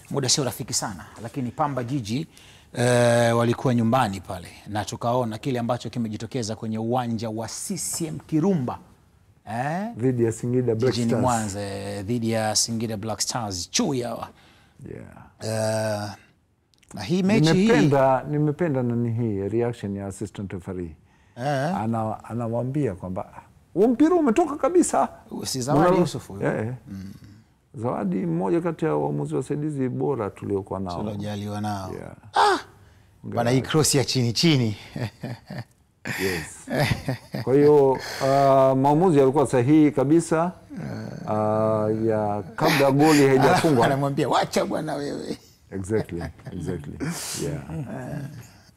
muda sio rafiki sana, lakini Pamba Jiji walikuwa nyumbani pale na tukaona kile ambacho kimejitokeza kwenye uwanja wa CCM Kirumba dhidi ya Singida Black Stars. Mwanza dhidi ya Singida Black Stars. Chui hawa. Yeah. Na hii mechi nimependa nani hii reaction ya assistant referee. Anamwambia kwamba huo mpira umetoka kabisa. Si Zawadi Yusuf huyo. Zawadi mmoja kati ya waamuzi wasaidizi bora tuliokuwa nao. Tulojaliwa nao. Bana, hii cross ya chini. Yes. Kwa hiyo maamuzi yalikuwa sahihi kabisa. Ya kabla goli haijafungwa. Anamwambia wacha bwana wewe. Exactly.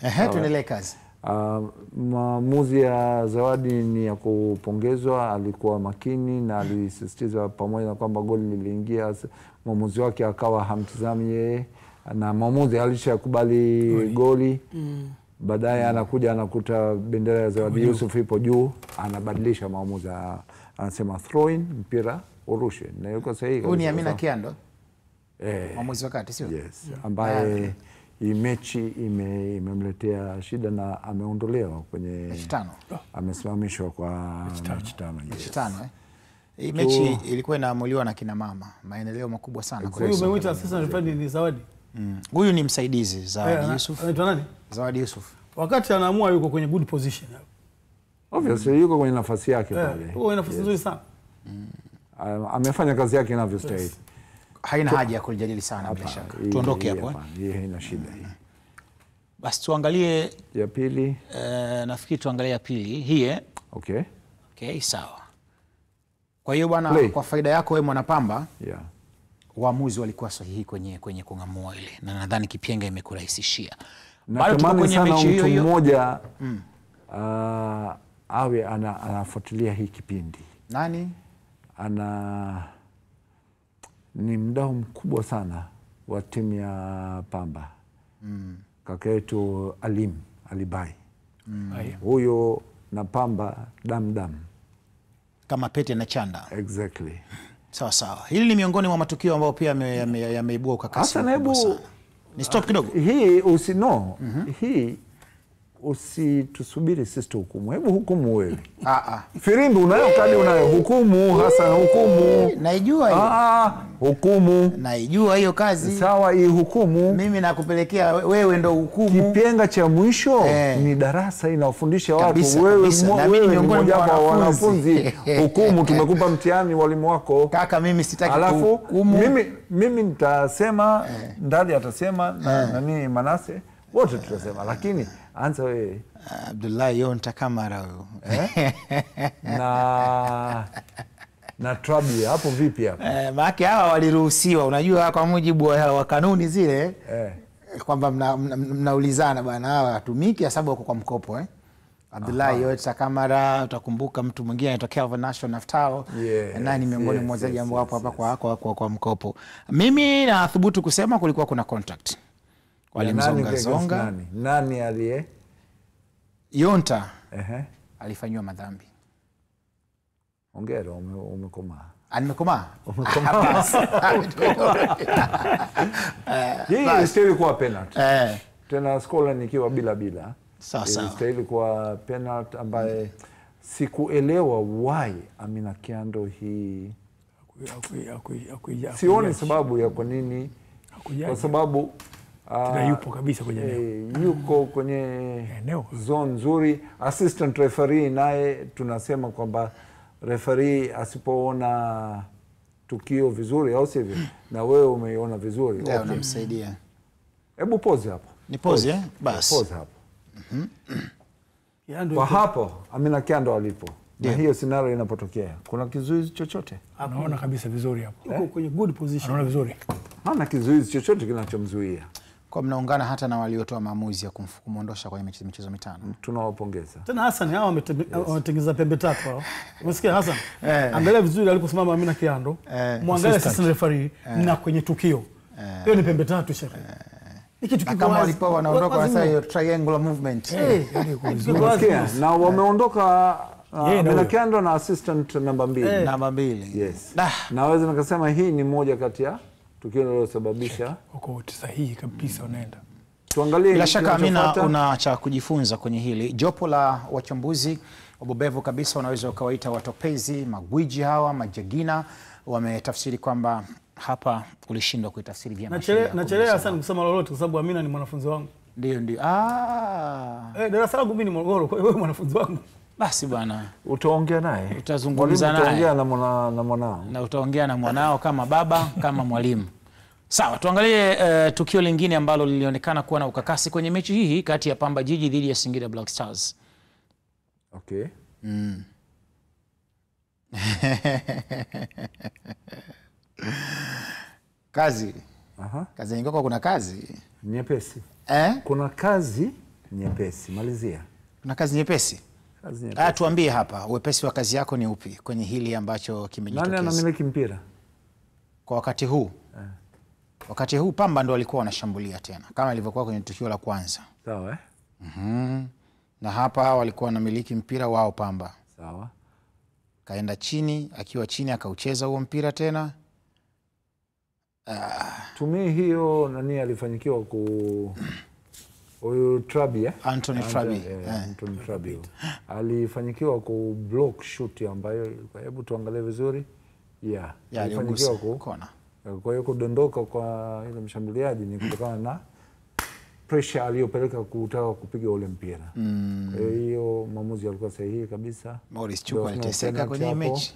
Yeah. Tuendelee kazi. Maamuzi ya Zawadi ni ya kupongezwa, alikuwa makini na alisisitiza, pamoja na kwamba goli liliingia, maamuzi wake akawa hamtizami yeye, na maamuzi alishakubali goli. Baadaye anakuja anakuta bendera ya Zawadi Yusuf ipo juu, anabadilisha maamuzi, anasema throw in, mpira urushwe, na yuko sahihi. Huyu ni Amina Kiando. Maamuzi wakati sio? Yes, ambaye hii mechi imemletea shida na ameondolewa kwenye amesimamishwa kwa mechi tano. Hii mechi ilikuwa inaamuliwa na kina mama, maendeleo makubwa sana. Huyu umemwita assistant referee ni Zawadi? Huyu ni msaidizi Zawadi Yusuf. Anaitwa nani? Zawadi Yusuf. Wakati anaamua yuko kwenye good position. Obviously yuko kwenye nafasi yake pale. Yuko kwenye nafasi nzuri sana. Amefanya kazi yake inavyostahili. Haina haja ya kujadili sana bila shaka. Tuondoke hapo. Hii haina shida hii. Basi tuangalie ya pili. Nafikiri tuangalie ya pili hii. Okay, sawa. Kwa hiyo bwana, kwa faida yako wewe mwana Pamba, waamuzi walikuwa sahihi kwenye kungamua ile, na nadhani Kipyenga imekurahisishia. Bado tuko kwenye mechi hiyo. Mtu mmoja awe anafuatilia hii kipindi. Nani? Ni mdau mkubwa sana wa timu ya Pamba. Kaka yetu Alibai. Huyo na Pamba dam kama pete na chanda. Exactly. Sawa. Hili ni miongoni mwa matukio ambayo pia yameibua ukakasi. Ni stop kidogo. Hii hii usitusubiri sisi hukumu. Hebu hukumu wewe. Firimbi unayo, kadi unayo, hukumu Hassan, hukumu. Naijua hiyo. Hukumu. Naijua hiyo kazi. Sawa, hii hukumu. Mimi nakupelekea wewe ndo hukumu. Kipenga cha mwisho ni darasa inafundisha watu. Wewe miongoni mwa wanafunzi. Hukumu, tumekupa mtihani walimu wako. Kaka, mimi sitaki hukumu. Mimi nitasema, Ndadi atasema, na nani Manase, wote tutasema, lakini anza wewe. Abdullahi Yonta Kamara huyo. Na Trabi hapo vipi hapo? Maana hawa waliruhusiwa, unajua kwa mujibu wa kanuni zile, kwamba mnaulizana bwana, hawa watumiki kwa sababu wako kwa mkopo. Abdullahi Yonta Kamara, utakumbuka mtu mwingine anaitwa Kelvin Nation Naftao, nani miongoni mwa wachezaji ambao hapo kwa mkopo. Mimi nathubutu kusema kulikuwa kuna contract. Walimzonga. Nani aliye? Yonta alifanyiwa madhambi. Hongera, umekomaa. Nimekomaa? Umekomaa. Hii istahili kuwa penalty. Tena Scotland ikiwa bila. Sawa. Istahili kuwa penalty ambaye sikuelewa why Amina Kyando hii. Sioni sababu ya kwa nini. Kwa sababu yupo kabisa kwenye yuko kwenye zone nzuri. Assistant referee naye tunasema kwamba referee asipoona tukio vizuri au sivyo, na wewe umeiona vizuri, ndio unamsaidia. Hebu pause hapo. Ni pause basi. Pause hapo. Kwa hapo Amina Kyando alipo. Na hiyo scenario inapotokea, kuna kizuizi chochote? Anaona kabisa vizuri hapo. Yuko kwenye good position. Anaona vizuri. Hana kizuizi chochote kinachomzuia. Kwa mnaungana hata na waliotoa maamuzi ya kumwondosha kwenye michezo 5. Tunawapongeza. Tena Hassan hao wametengeneza pembe tatu hao. Umesikia Hassan? Angalia vizuri aliposimama Amina Kyando. Muangalie assistant referee na kwenye tukio. Hiyo ni pembe tatu shekhi. Hiki tukio kama walipo wanaondoka wanasema hiyo triangular movement. Na wameondoka Amina Kyando na assistant namba 2. Namba 2. Yes. Naweza nikasema hii ni moja kati ya tukio lililosababisha uko sahihi kabisa unaenda. Tuangalie. Bila shaka Amina, una cha kujifunza kwenye hili. Jopo la wachambuzi wabobevu kabisa, wanaweza ukawaita watopezi, magwiji hawa, majagina, wametafsiri kwamba hapa ulishindwa kuitafsiri vyema. Nachelea sana kusema lolote kwa sababu Amina ni mwanafunzi wangu. Ndio. Darasa langu mimi ni Morogoro, kwa hiyo wewe mwanafunzi wangu. Basi bwana, utaongea naye, utazungumza naye, utaongea na mwanao, na utaongea na mwanao kama baba kama mwalimu. Sawa, tuangalie tukio lingine ambalo lilionekana kuwa na ukakasi kwenye mechi hii kati ya Pamba Jiji dhidi ya Singida Black Stars. Okay. Kazi. Kazi ingekuwa kuna kazi nyepesi. Kuna kazi nyepesi. Malizia. Kuna kazi nyepesi. Tuambie hapa, uwepesi wa kazi yako ni upi kwenye hili ambacho kimejitokeza? Nani anamiliki mpira kwa wakati huu? Wakati huu Pamba ndo walikuwa wanashambulia tena kama ilivyokuwa kwenye tukio la kwanza. Sawa Na hapa walikuwa wanamiliki mpira wao Pamba. Sawa. Kaenda chini, akiwa chini akaucheza huo mpira tena. Tumii hiyo nani alifanyikiwa huyu Trabi Anthony Trabi. Anthony Trabi. Alifanyikiwa ku block shoot ambayo, hebu tuangalie vizuri. Alifanyikiwa kona. Kwa hiyo kudondoka kwa ile mshambuliaji ni kutokana na pressure aliyopeleka kutaka kupiga ule mpira. Kwa hiyo maamuzi yalikuwa sahihi kabisa. Morris Chuku aliteseka kwenye mechi.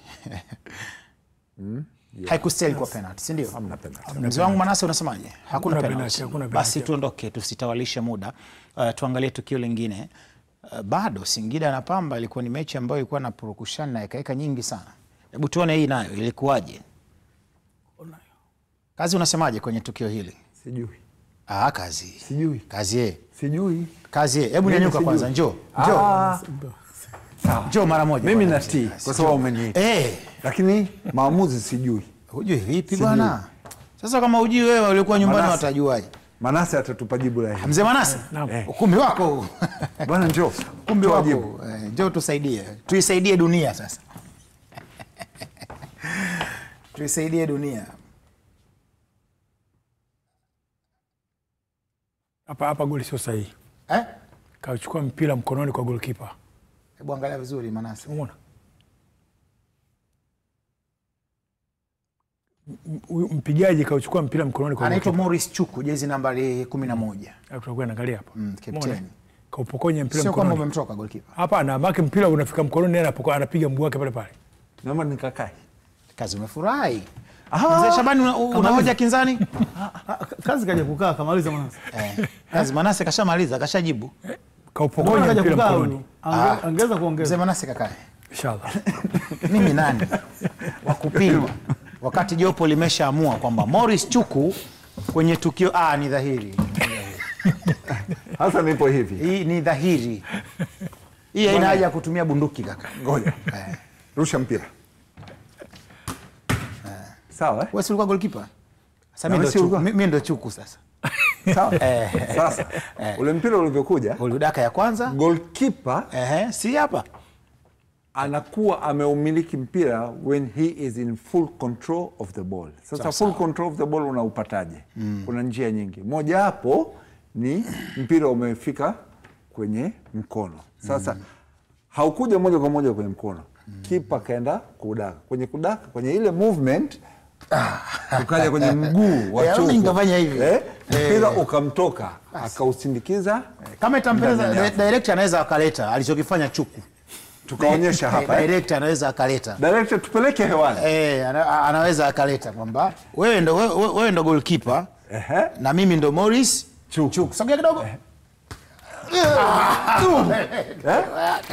Haikustahili kwa penalty, si ndio? Hamna penalty. Mzee wangu Manase unasemaje? Hakuna penalty. Basi tuondoke, tusitawalishe muda. Tuangalie tukio lingine. Bado Singida na Pamba ilikuwa ni mechi ambayo ilikuwa na purukushani na ikaeka nyingi sana. Hebu tuone hii nayo ilikuwaje. Kazi, unasemaje kwenye tukio hili? Sijui. Kazi. Sijui. Kazi Sijui. Kazi hebu nyanyuka kwanza, njoo. Njoo mara moja. Mimi natii kwa sababu umeniita. Lakini maamuzi sijui. Hujui vipi bwana? Sasa kama hujui wewe ulikuwa nyumbani watajuaje? Manase atatupa jibu la hili. Mzee Manase, ukumbi wako. Bwana njoo. Ukumbi wako. Njoo tusaidie. Tuisaidie dunia sasa. Tuisaidie dunia. Hapa goli sio sahihi. Kauchukua mpira mkononi kwa goalkeeper. Hebu angalia vizuri Manase. Umeona? Mpigaji kauchukua mpira mkononi kwa anaitwa Morris Chuku, jezi nambari 11. Tutakuwa naangalia hapa. Captain. Kaupokonya mpira mkononi. Sio kama umemtoka goalkeeper. Hapa na maki mpira unafika mkononi naye anapiga mguu wake pale pale. Naomba nikakae. Kazi umefurahi. Mzee Shabani unahoja kinzani? Kazi kaja kukaa kamaliza Manase. Kazi Manase kashamaliza, kashajibu. Kaupokonya mpira mkononi. Angeza kuongeza. Mzee Manase kakae. Inshallah. Mimi nani wa kupingwa wakati jopo limeshaamua kwamba Morris Chuku kwenye tukio ni dhahiri. Hasa nipo hivi. Hii ni dhahiri. Hii haina haja kutumia bunduki kaka. Ngoja. Rusha mpira. Sawa Wewe si ulikuwa goalkeeper? Sasa mimi ndio Chuku sasa. Sawa. Sasa ule mpira ulivyokuja, Ulidaka ya kwanza, goalkeeper si hapa anakuwa ameumiliki mpira when he is in full control of the ball. Sasa full control of the ball unaupataje? Kuna njia nyingi. Moja hapo ni mpira umefika kwenye mkono. Sasa haukuja moja kwa moja kwenye mkono. Kipa kaenda kudaka. Kwenye ile movement ukaja kwenye mguu wa chuku. Ningefanya hivi. Mpira ukamtoka, akausindikiza. Kama itampeleza director anaweza akaleta alichokifanya Chuku. Tukaonyesha hapa. Director anaweza akaleta. Director tupeleke hewani. Anaweza akaleta kwamba wewe ndo goalkeeper. Na mimi ndo Morris Chuku. Sogea kidogo.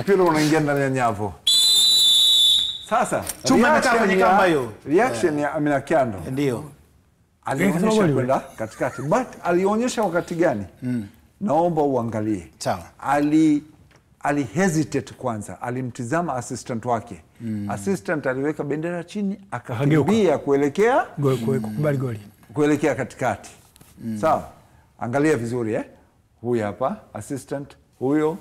Mpira unaingia ndani ya nyavu. Sasa Chuma imekaa kwenye kamba hiyo. Reaction ya Amina Kyando. Ndio. Alionyesha kwenda katikati. But alionyesha wakati gani? Naomba uangalie. Sawa. Ali hesitate kwanza. Alimtizama assistant wake. Assistant aliweka bendera chini, akakimbia kuelekea kukubali goli. Kuelekea katikati. Sawa. Angalia vizuri Huyu hapa assistant, huyo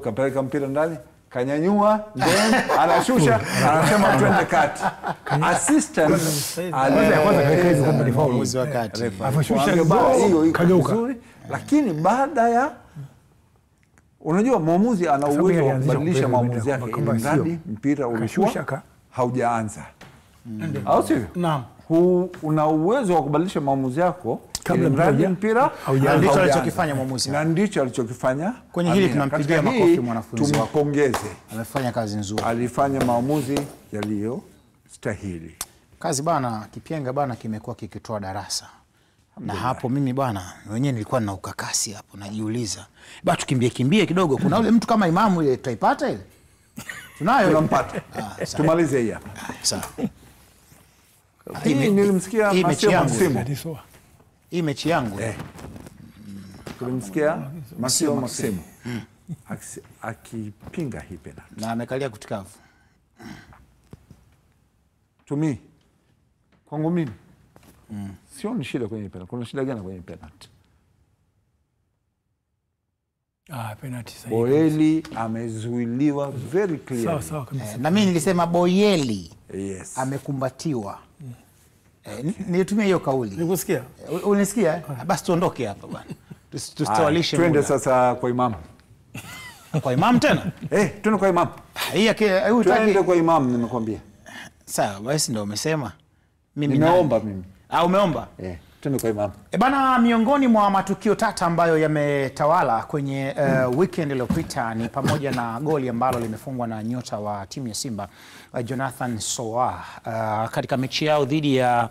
kapeleka mpira ndani, kanyanyua, then anashusha, anasema twende kati. Assistant mwamuzi wa kati. Afashusha hiyo vizuri, lakini baada ya unajua mwamuzi ana uwezo wa kubadilisha maamuzi yake mradi mpira ulikuwa haujaanza. Au sivyo? Naam. Una uwezo wa kubadilisha maamuzi yako kabla mradi mpira. Ndicho alichokifanya mwamuzi. Na ndicho alichokifanya. Kwenye hili tunampigia makofi mwanafunzi. Tumpongeze. Amefanya kazi nzuri. Alifanya maamuzi yaliyostahili. Kazi bana, Kipyenga bana kimekuwa kikitoa darasa. Na hapo mimi bana wenyewe nilikuwa na ukakasi hapo, najiuliza. Tukimbie kidogo, kuna ule mtu kama Imamu ile tutaipata ile? Tunayo. Tunampata. Tumalize hii hapa. Sawa. Nilimsikia Massimo. Hii mechi yangu. Tulimsikia Massimo akipinga hii penalty. Na amekalia kutikavu. Tumi. Kwangu mimi. Sio ni shida kwenye penalty. Kuna shida gani kwenye penalty? Penalty sahihi. Boyeli amezuiliwa very clear. Sawa kabisa. Na mimi nilisema Boyeli amekumbatiwa. Nilitumia hiyo kauli. Nikusikia? Unisikia? Basi tuondoke hapa bwana. Tusitawalishe. Twende sasa kwa Imam. Kwa Imam tena? Twende kwa Imam. Twende kwa Imam nimekwambia. Sawa, basi ndio umesema. Mimi nimeomba mimi. Umeomba? Twende kwa Imam. Bana, miongoni mwa matukio tata ambayo yametawala kwenye weekend iliyopita ni pamoja na goli ambalo limefungwa na nyota wa timu ya Simba Jonathan Soa katika mechi yao dhidi ya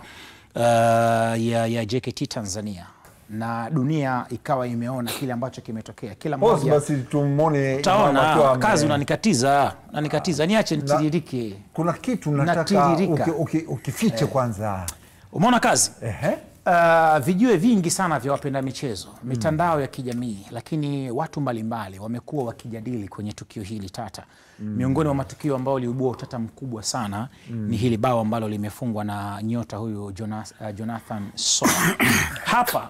JKT Tanzania, na dunia ikawa imeona kile ambacho kimetokea. Kila mmoja basi tumuone. Taona kazi unanikatiza niache nitiririke. Kuna kitu nataka ukifiche kwanza. Umeona kazi? Vijue vingi sana vya wapenda michezo, mitandao ya kijamii, lakini watu mbalimbali wamekuwa wakijadili kwenye tukio hili tata. Miongoni mwa matukio ambayo liibua utata mkubwa sana ni hili bao ambalo limefungwa na nyota huyu Jonathan Soa. Hapa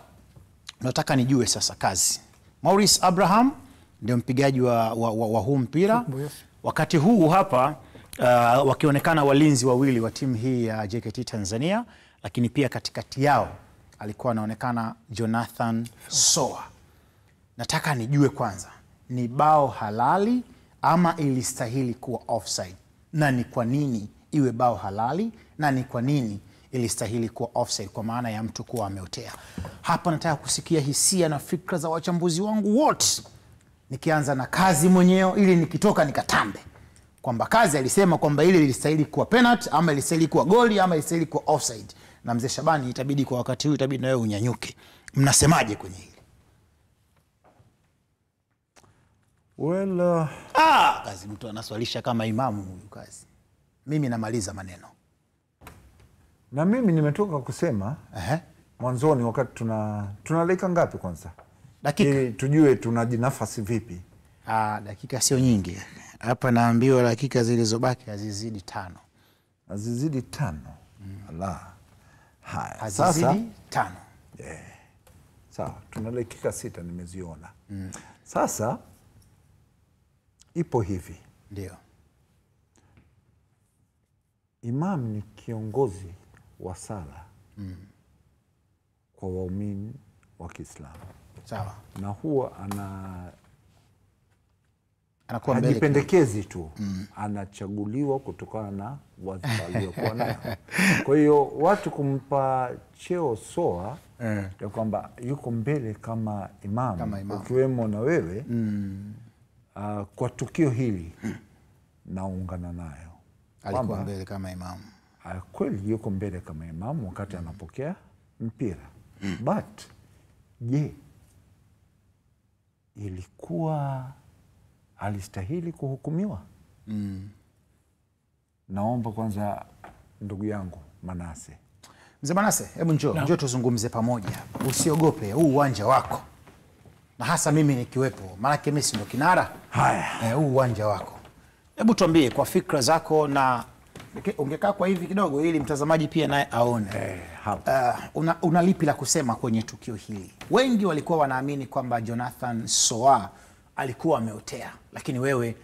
nataka nijue sasa kazi. Maurice Abraham ndio mpigaji wa huu mpira. Wakati huu hapa wakionekana walinzi wawili wa timu hii ya JKT Tanzania, lakini pia katikati yao alikuwa anaonekana Jonathan Soa. Nataka nijue kwanza, ni bao halali ama ilistahili kuwa offside? Na ni kwa nini iwe bao halali na ni kwa nini ilistahili kuwa offside, kwa maana ya mtu kuwa ameotea? Hapa nataka kusikia hisia na fikra za wachambuzi wangu wote, nikianza na kazi mwenyewe ili nikitoka nikatambe kwamba kazi alisema kwamba ile ilistahili kuwa penalty ama ilistahili kuwa goli ama ilistahili kuwa offside. Na mzee Shabani, itabidi kwa wakati huu itabidi na wewe unyanyuke. Mnasemaje kwenye hili? Kazi mtu anaswalisha kama imamu huyu kazi. Mimi namaliza maneno. Na mimi nimetoka kusema mwanzoni wakati tuna dakika ngapi kwanza? Dakika. Tujue tunajinafasi vipi. Dakika sio nyingi. Hapa naambiwa dakika zilizobaki hazizidi 5. Hazizidi 5. Allah. Haya. Hazizidi 5. Sawa, tuna dakika 6 nimeziona. Sasa ipo hivi. Ndio. Imam ni kiongozi wa sala kwa waumini wa Kiislamu. Sawa. Na huwa Anakuwa mbele. Hajipendekezi tu. Anachaguliwa kutokana na wadhifa aliokuwa nayo. Kwa hiyo watu kumpa cheo SOA ya kwamba yuko mbele kama imam, ukiwemo na wewe kwa tukio hili naungana nayo. Alikuwa mbele kama imam. Kweli yuko mbele kama imam wakati anapokea mpira. But je, ilikuwa alistahili kuhukumiwa? Naomba kwanza ndugu yangu Manase. Mzee Manase, hebu njoo tuzungumze pamoja. Usiogope, huu uwanja wako. Na hasa mimi nikiwepo, maana mimi si ndo kinara. Haya. Huu uwanja wako. Hebu tuambie kwa fikra zako, na ungekaa kwa hivi kidogo ili mtazamaji pia naye aone. Una lipi la kusema kwenye tukio hili? Wengi walikuwa wanaamini kwamba Jonathan Soa alikuwa ameotea, lakini wewe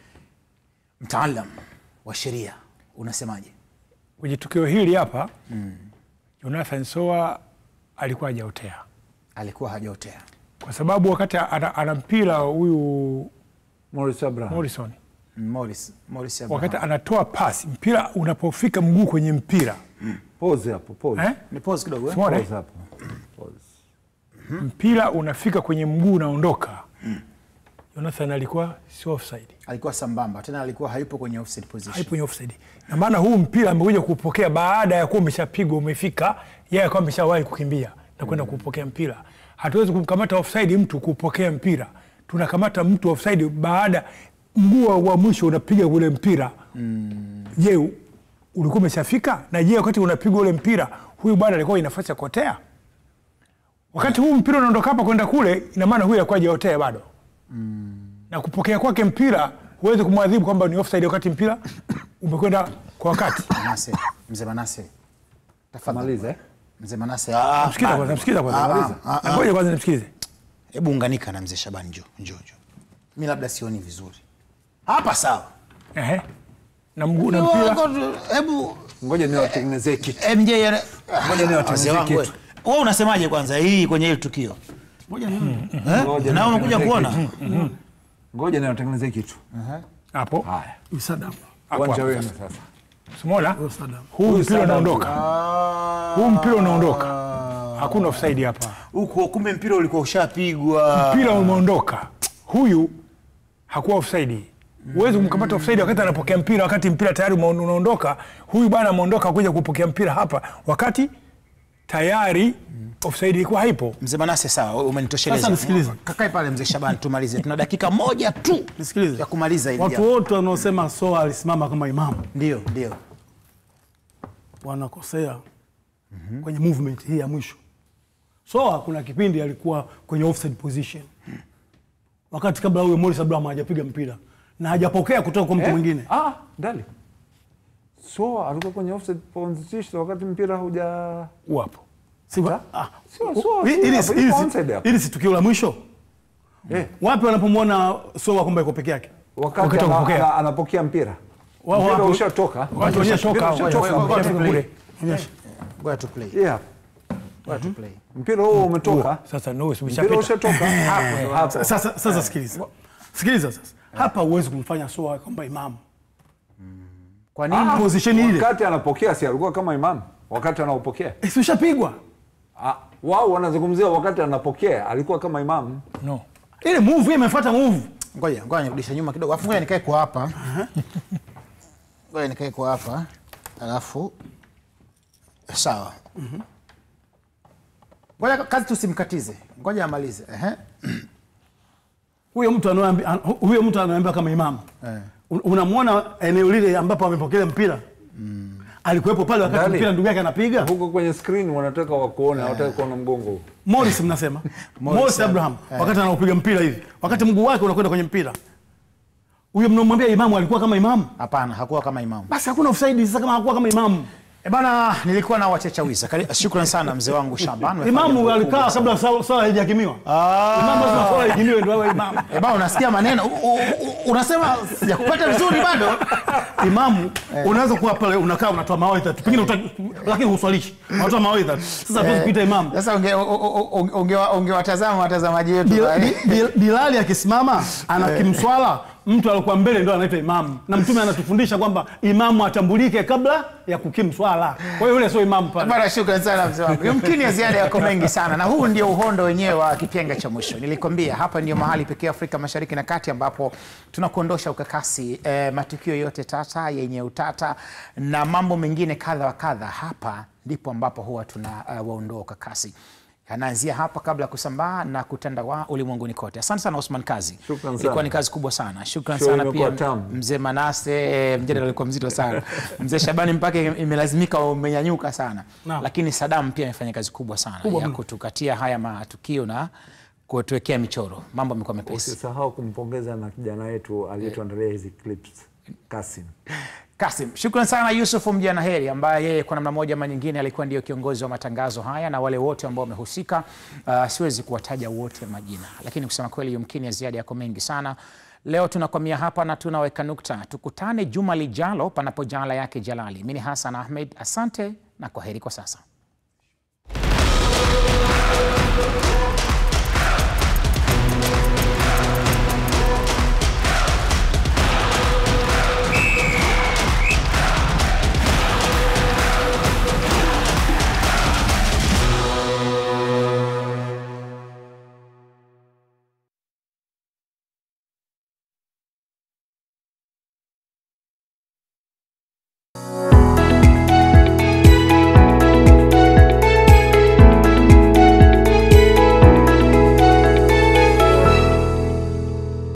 mtaalam wa sheria unasemaje? Kwenye tukio hili hapa Jonathan Soa alikuwa hajaotea. Alikuwa hajaotea Kwa sababu wakati ana mpira huyu Morrison, wakati anatoa pasi, mpira unapofika mguu kwenye mpira. Pause hapo, pause. Ni pause kidogo. Pause hapo. Pause. Mpira unafika kwenye mguu unaondoka. Jonathan alikuwa si offside. Alikuwa sambamba. Tena alikuwa hayupo kwenye offside position. Hayupo kwenye offside. Na maana huu mpira amekuja kupokea baada ya kuwa umeshapigwa umefika, yeye alikuwa ameshawahi kukimbia na kwenda kupokea mpira. Hatuwezi kumkamata offside mtu kupokea mpira. Tunakamata mtu offside baada mguu wa mwisho unapiga ule mpira. Je, ulikuwa umeshafika? Na je, wakati unapiga ule mpira, huyu bwana alikuwa ina nafasi ya kuotea? Wakati huu mpira unaondoka hapa kwenda kule, ina maana huyu alikuwa hajaotea bado. Na kupokea kwake mpira huwezi kumwadhibu kwamba ni offside wakati mpira umekwenda kwa wakati. Mzee Manase. Tafadhali. Mzee Manase. Msikiza kwanza. Ngoja kwanza nimsikilize. Hebu unganika na Mzee Shabani, njoo. Mimi labda sioni vizuri. Hapa sawa. Na mguu na mpira. Hebu ngoja niwatengenezee kitu. MJ ngoja niwatengenezee kitu. Wewe unasemaje kwanza hii kwenye hili tukio? Ngoja nione. Na unakuja kuona. Ngoja niwatengenezee kitu. Hapo. Haya. Msadam. Uwanja wenu sasa. Simona? Huu mpira unaondoka. Huu mpira unaondoka. Hakuna offside hapa. Huko kumbe mpira ulikuwa ushapigwa. Mpira umeondoka. Huyu hakuwa offside. Huwezi kumkamata offside wakati anapokea mpira, wakati mpira tayari unaondoka. Huyu bwana ameondoka kuja kupokea mpira hapa wakati tayari offside ilikuwa haipo. Mzee Manase, sawa, umenitosheleza. Sasa nisikilize. Kakae pale Mzee Shabani, tumalize. Tuna dakika moja tu nisikilize ya kumaliza hili. Watu wote wanaosema Soa alisimama kama imamu, ndio wanakosea kwenye movement hii ya mwisho. Soa kuna kipindi alikuwa kwenye offside position wakati kabla huyo Morris Abraham hajapiga mpira na hajapokea kutoka kwa mtu mwingine. Ndali. Soa alikuwa kwenye offside position wakati mpira wapo. Hili si tukio la mwisho. Wapi wanapomwona Soa kwamba yuko peke yake? Wakati anapokea mpira. Mpira ushatoka. Watu washatoka. Ngoja tu play. Yeah. Ngoja tu play. Mpira huo umetoka. Sasa no, mpira ushatoka. Hapo. Sasa sikiliza. Sikiliza sasa. Hapa huwezi kumfanya Soa kwamba imamu. Kwa nini position ile? Wakati anapokea si alikuwa kama imamu. Wakati anaopokea. Si ushapigwa. Wao wanazungumzia wakati anapokea alikuwa kama imamu. No. Ile move imefuata move. Ngoja nirudishe nyuma kidogo. Alafu ngoja nikae kwa hapa. Ngoja nikae kwa hapa. Alafu sawa. Ngoja kazi tusimkatize. Ngoja amalize. Huyo mtu anaambia kama imamu. Unamwona eneo lile ambapo amepokea mpira. Alikuwepo pale wakati mpira ndugu yake anapiga. Huko kwenye screen wanataka wakuone, hawataka kuona mgongo. Morris mnasema. Morris Abraham wakati anapiga mpira hivi. Wakati mguu wake unakwenda kwenye mpira. Huyo mnomwambia imamu alikuwa kama imamu? Hapana, hakuwa kama imamu. Basi hakuna offside sasa kama hakuwa kama imamu. Bana, nilikuwa na wachachawiza. Shukrani sana mzee wangu Shaban. Imamu alikaa kabla swala haijakimiwa. Imamu lazima swala ikimiwe ndio awe imamu. Bana, unasikia maneno. Unasema sijakupata vizuri bado. Imamu unaweza kuwa pale unakaa unatoa mawaidha tu. Pengine lakini huswalishi. Unatoa mawaidha tu. Sasa tuwezi kuita imamu. Sasa ungewatazama watazamaji wetu. Bilali akisimama anakimswala, mtu alikuwa mbele ndio anaitwa imamu. Na Mtume anatufundisha kwamba imamu atambulike kabla ya kukimswala. Kwa hiyo yule sio imamu pale. Bwana, shukrani sana mzee wangu. Yumkini ya ziada yako mengi sana, na huu ndio uhondo wenyewe wa kipenga cha mwisho. Nilikwambia hapa ndio mahali pekee Afrika Mashariki na Kati ambapo tunakuondosha ukakasi, matukio yote tata yenye utata na mambo mengine kadha wa kadha. Hapa ndipo ambapo huwa tunawaondoa ukakasi. Anaanzia hapa kabla kusambaa na kutandawa ulimwenguni kote. Asante sana Osman Kazi. Ilikuwa ni kazi kubwa sana. Shukrani sana pia mzee Manase, mjadala ulikuwa mzito sana. Mzee Shabani mpaka imelazimika umenyanyuka sana. Lakini Saddam pia amefanya kazi kubwa sana ya kutukatia haya matukio na kutuwekea michoro. Mambo yamekuwa mepesi. Usisahau kumpongeza na kijana wetu aliyetuandalia hizi clips, Kasim. Shukrani sana Yusuf Mjanaheri ambaye yeye kwa namna moja ama nyingine alikuwa ndio kiongozi wa matangazo haya, na wale wote ambao wamehusika. Siwezi kuwataja wote majina, lakini kusema kweli yumkini ya ziada yako mengi sana. Leo tunakomea hapa na tunaweka nukta. Tukutane juma lijalo panapo jala yake Jalali. Mimi ni Hassan Ahmed. Asante na kwaheri kwa sasa.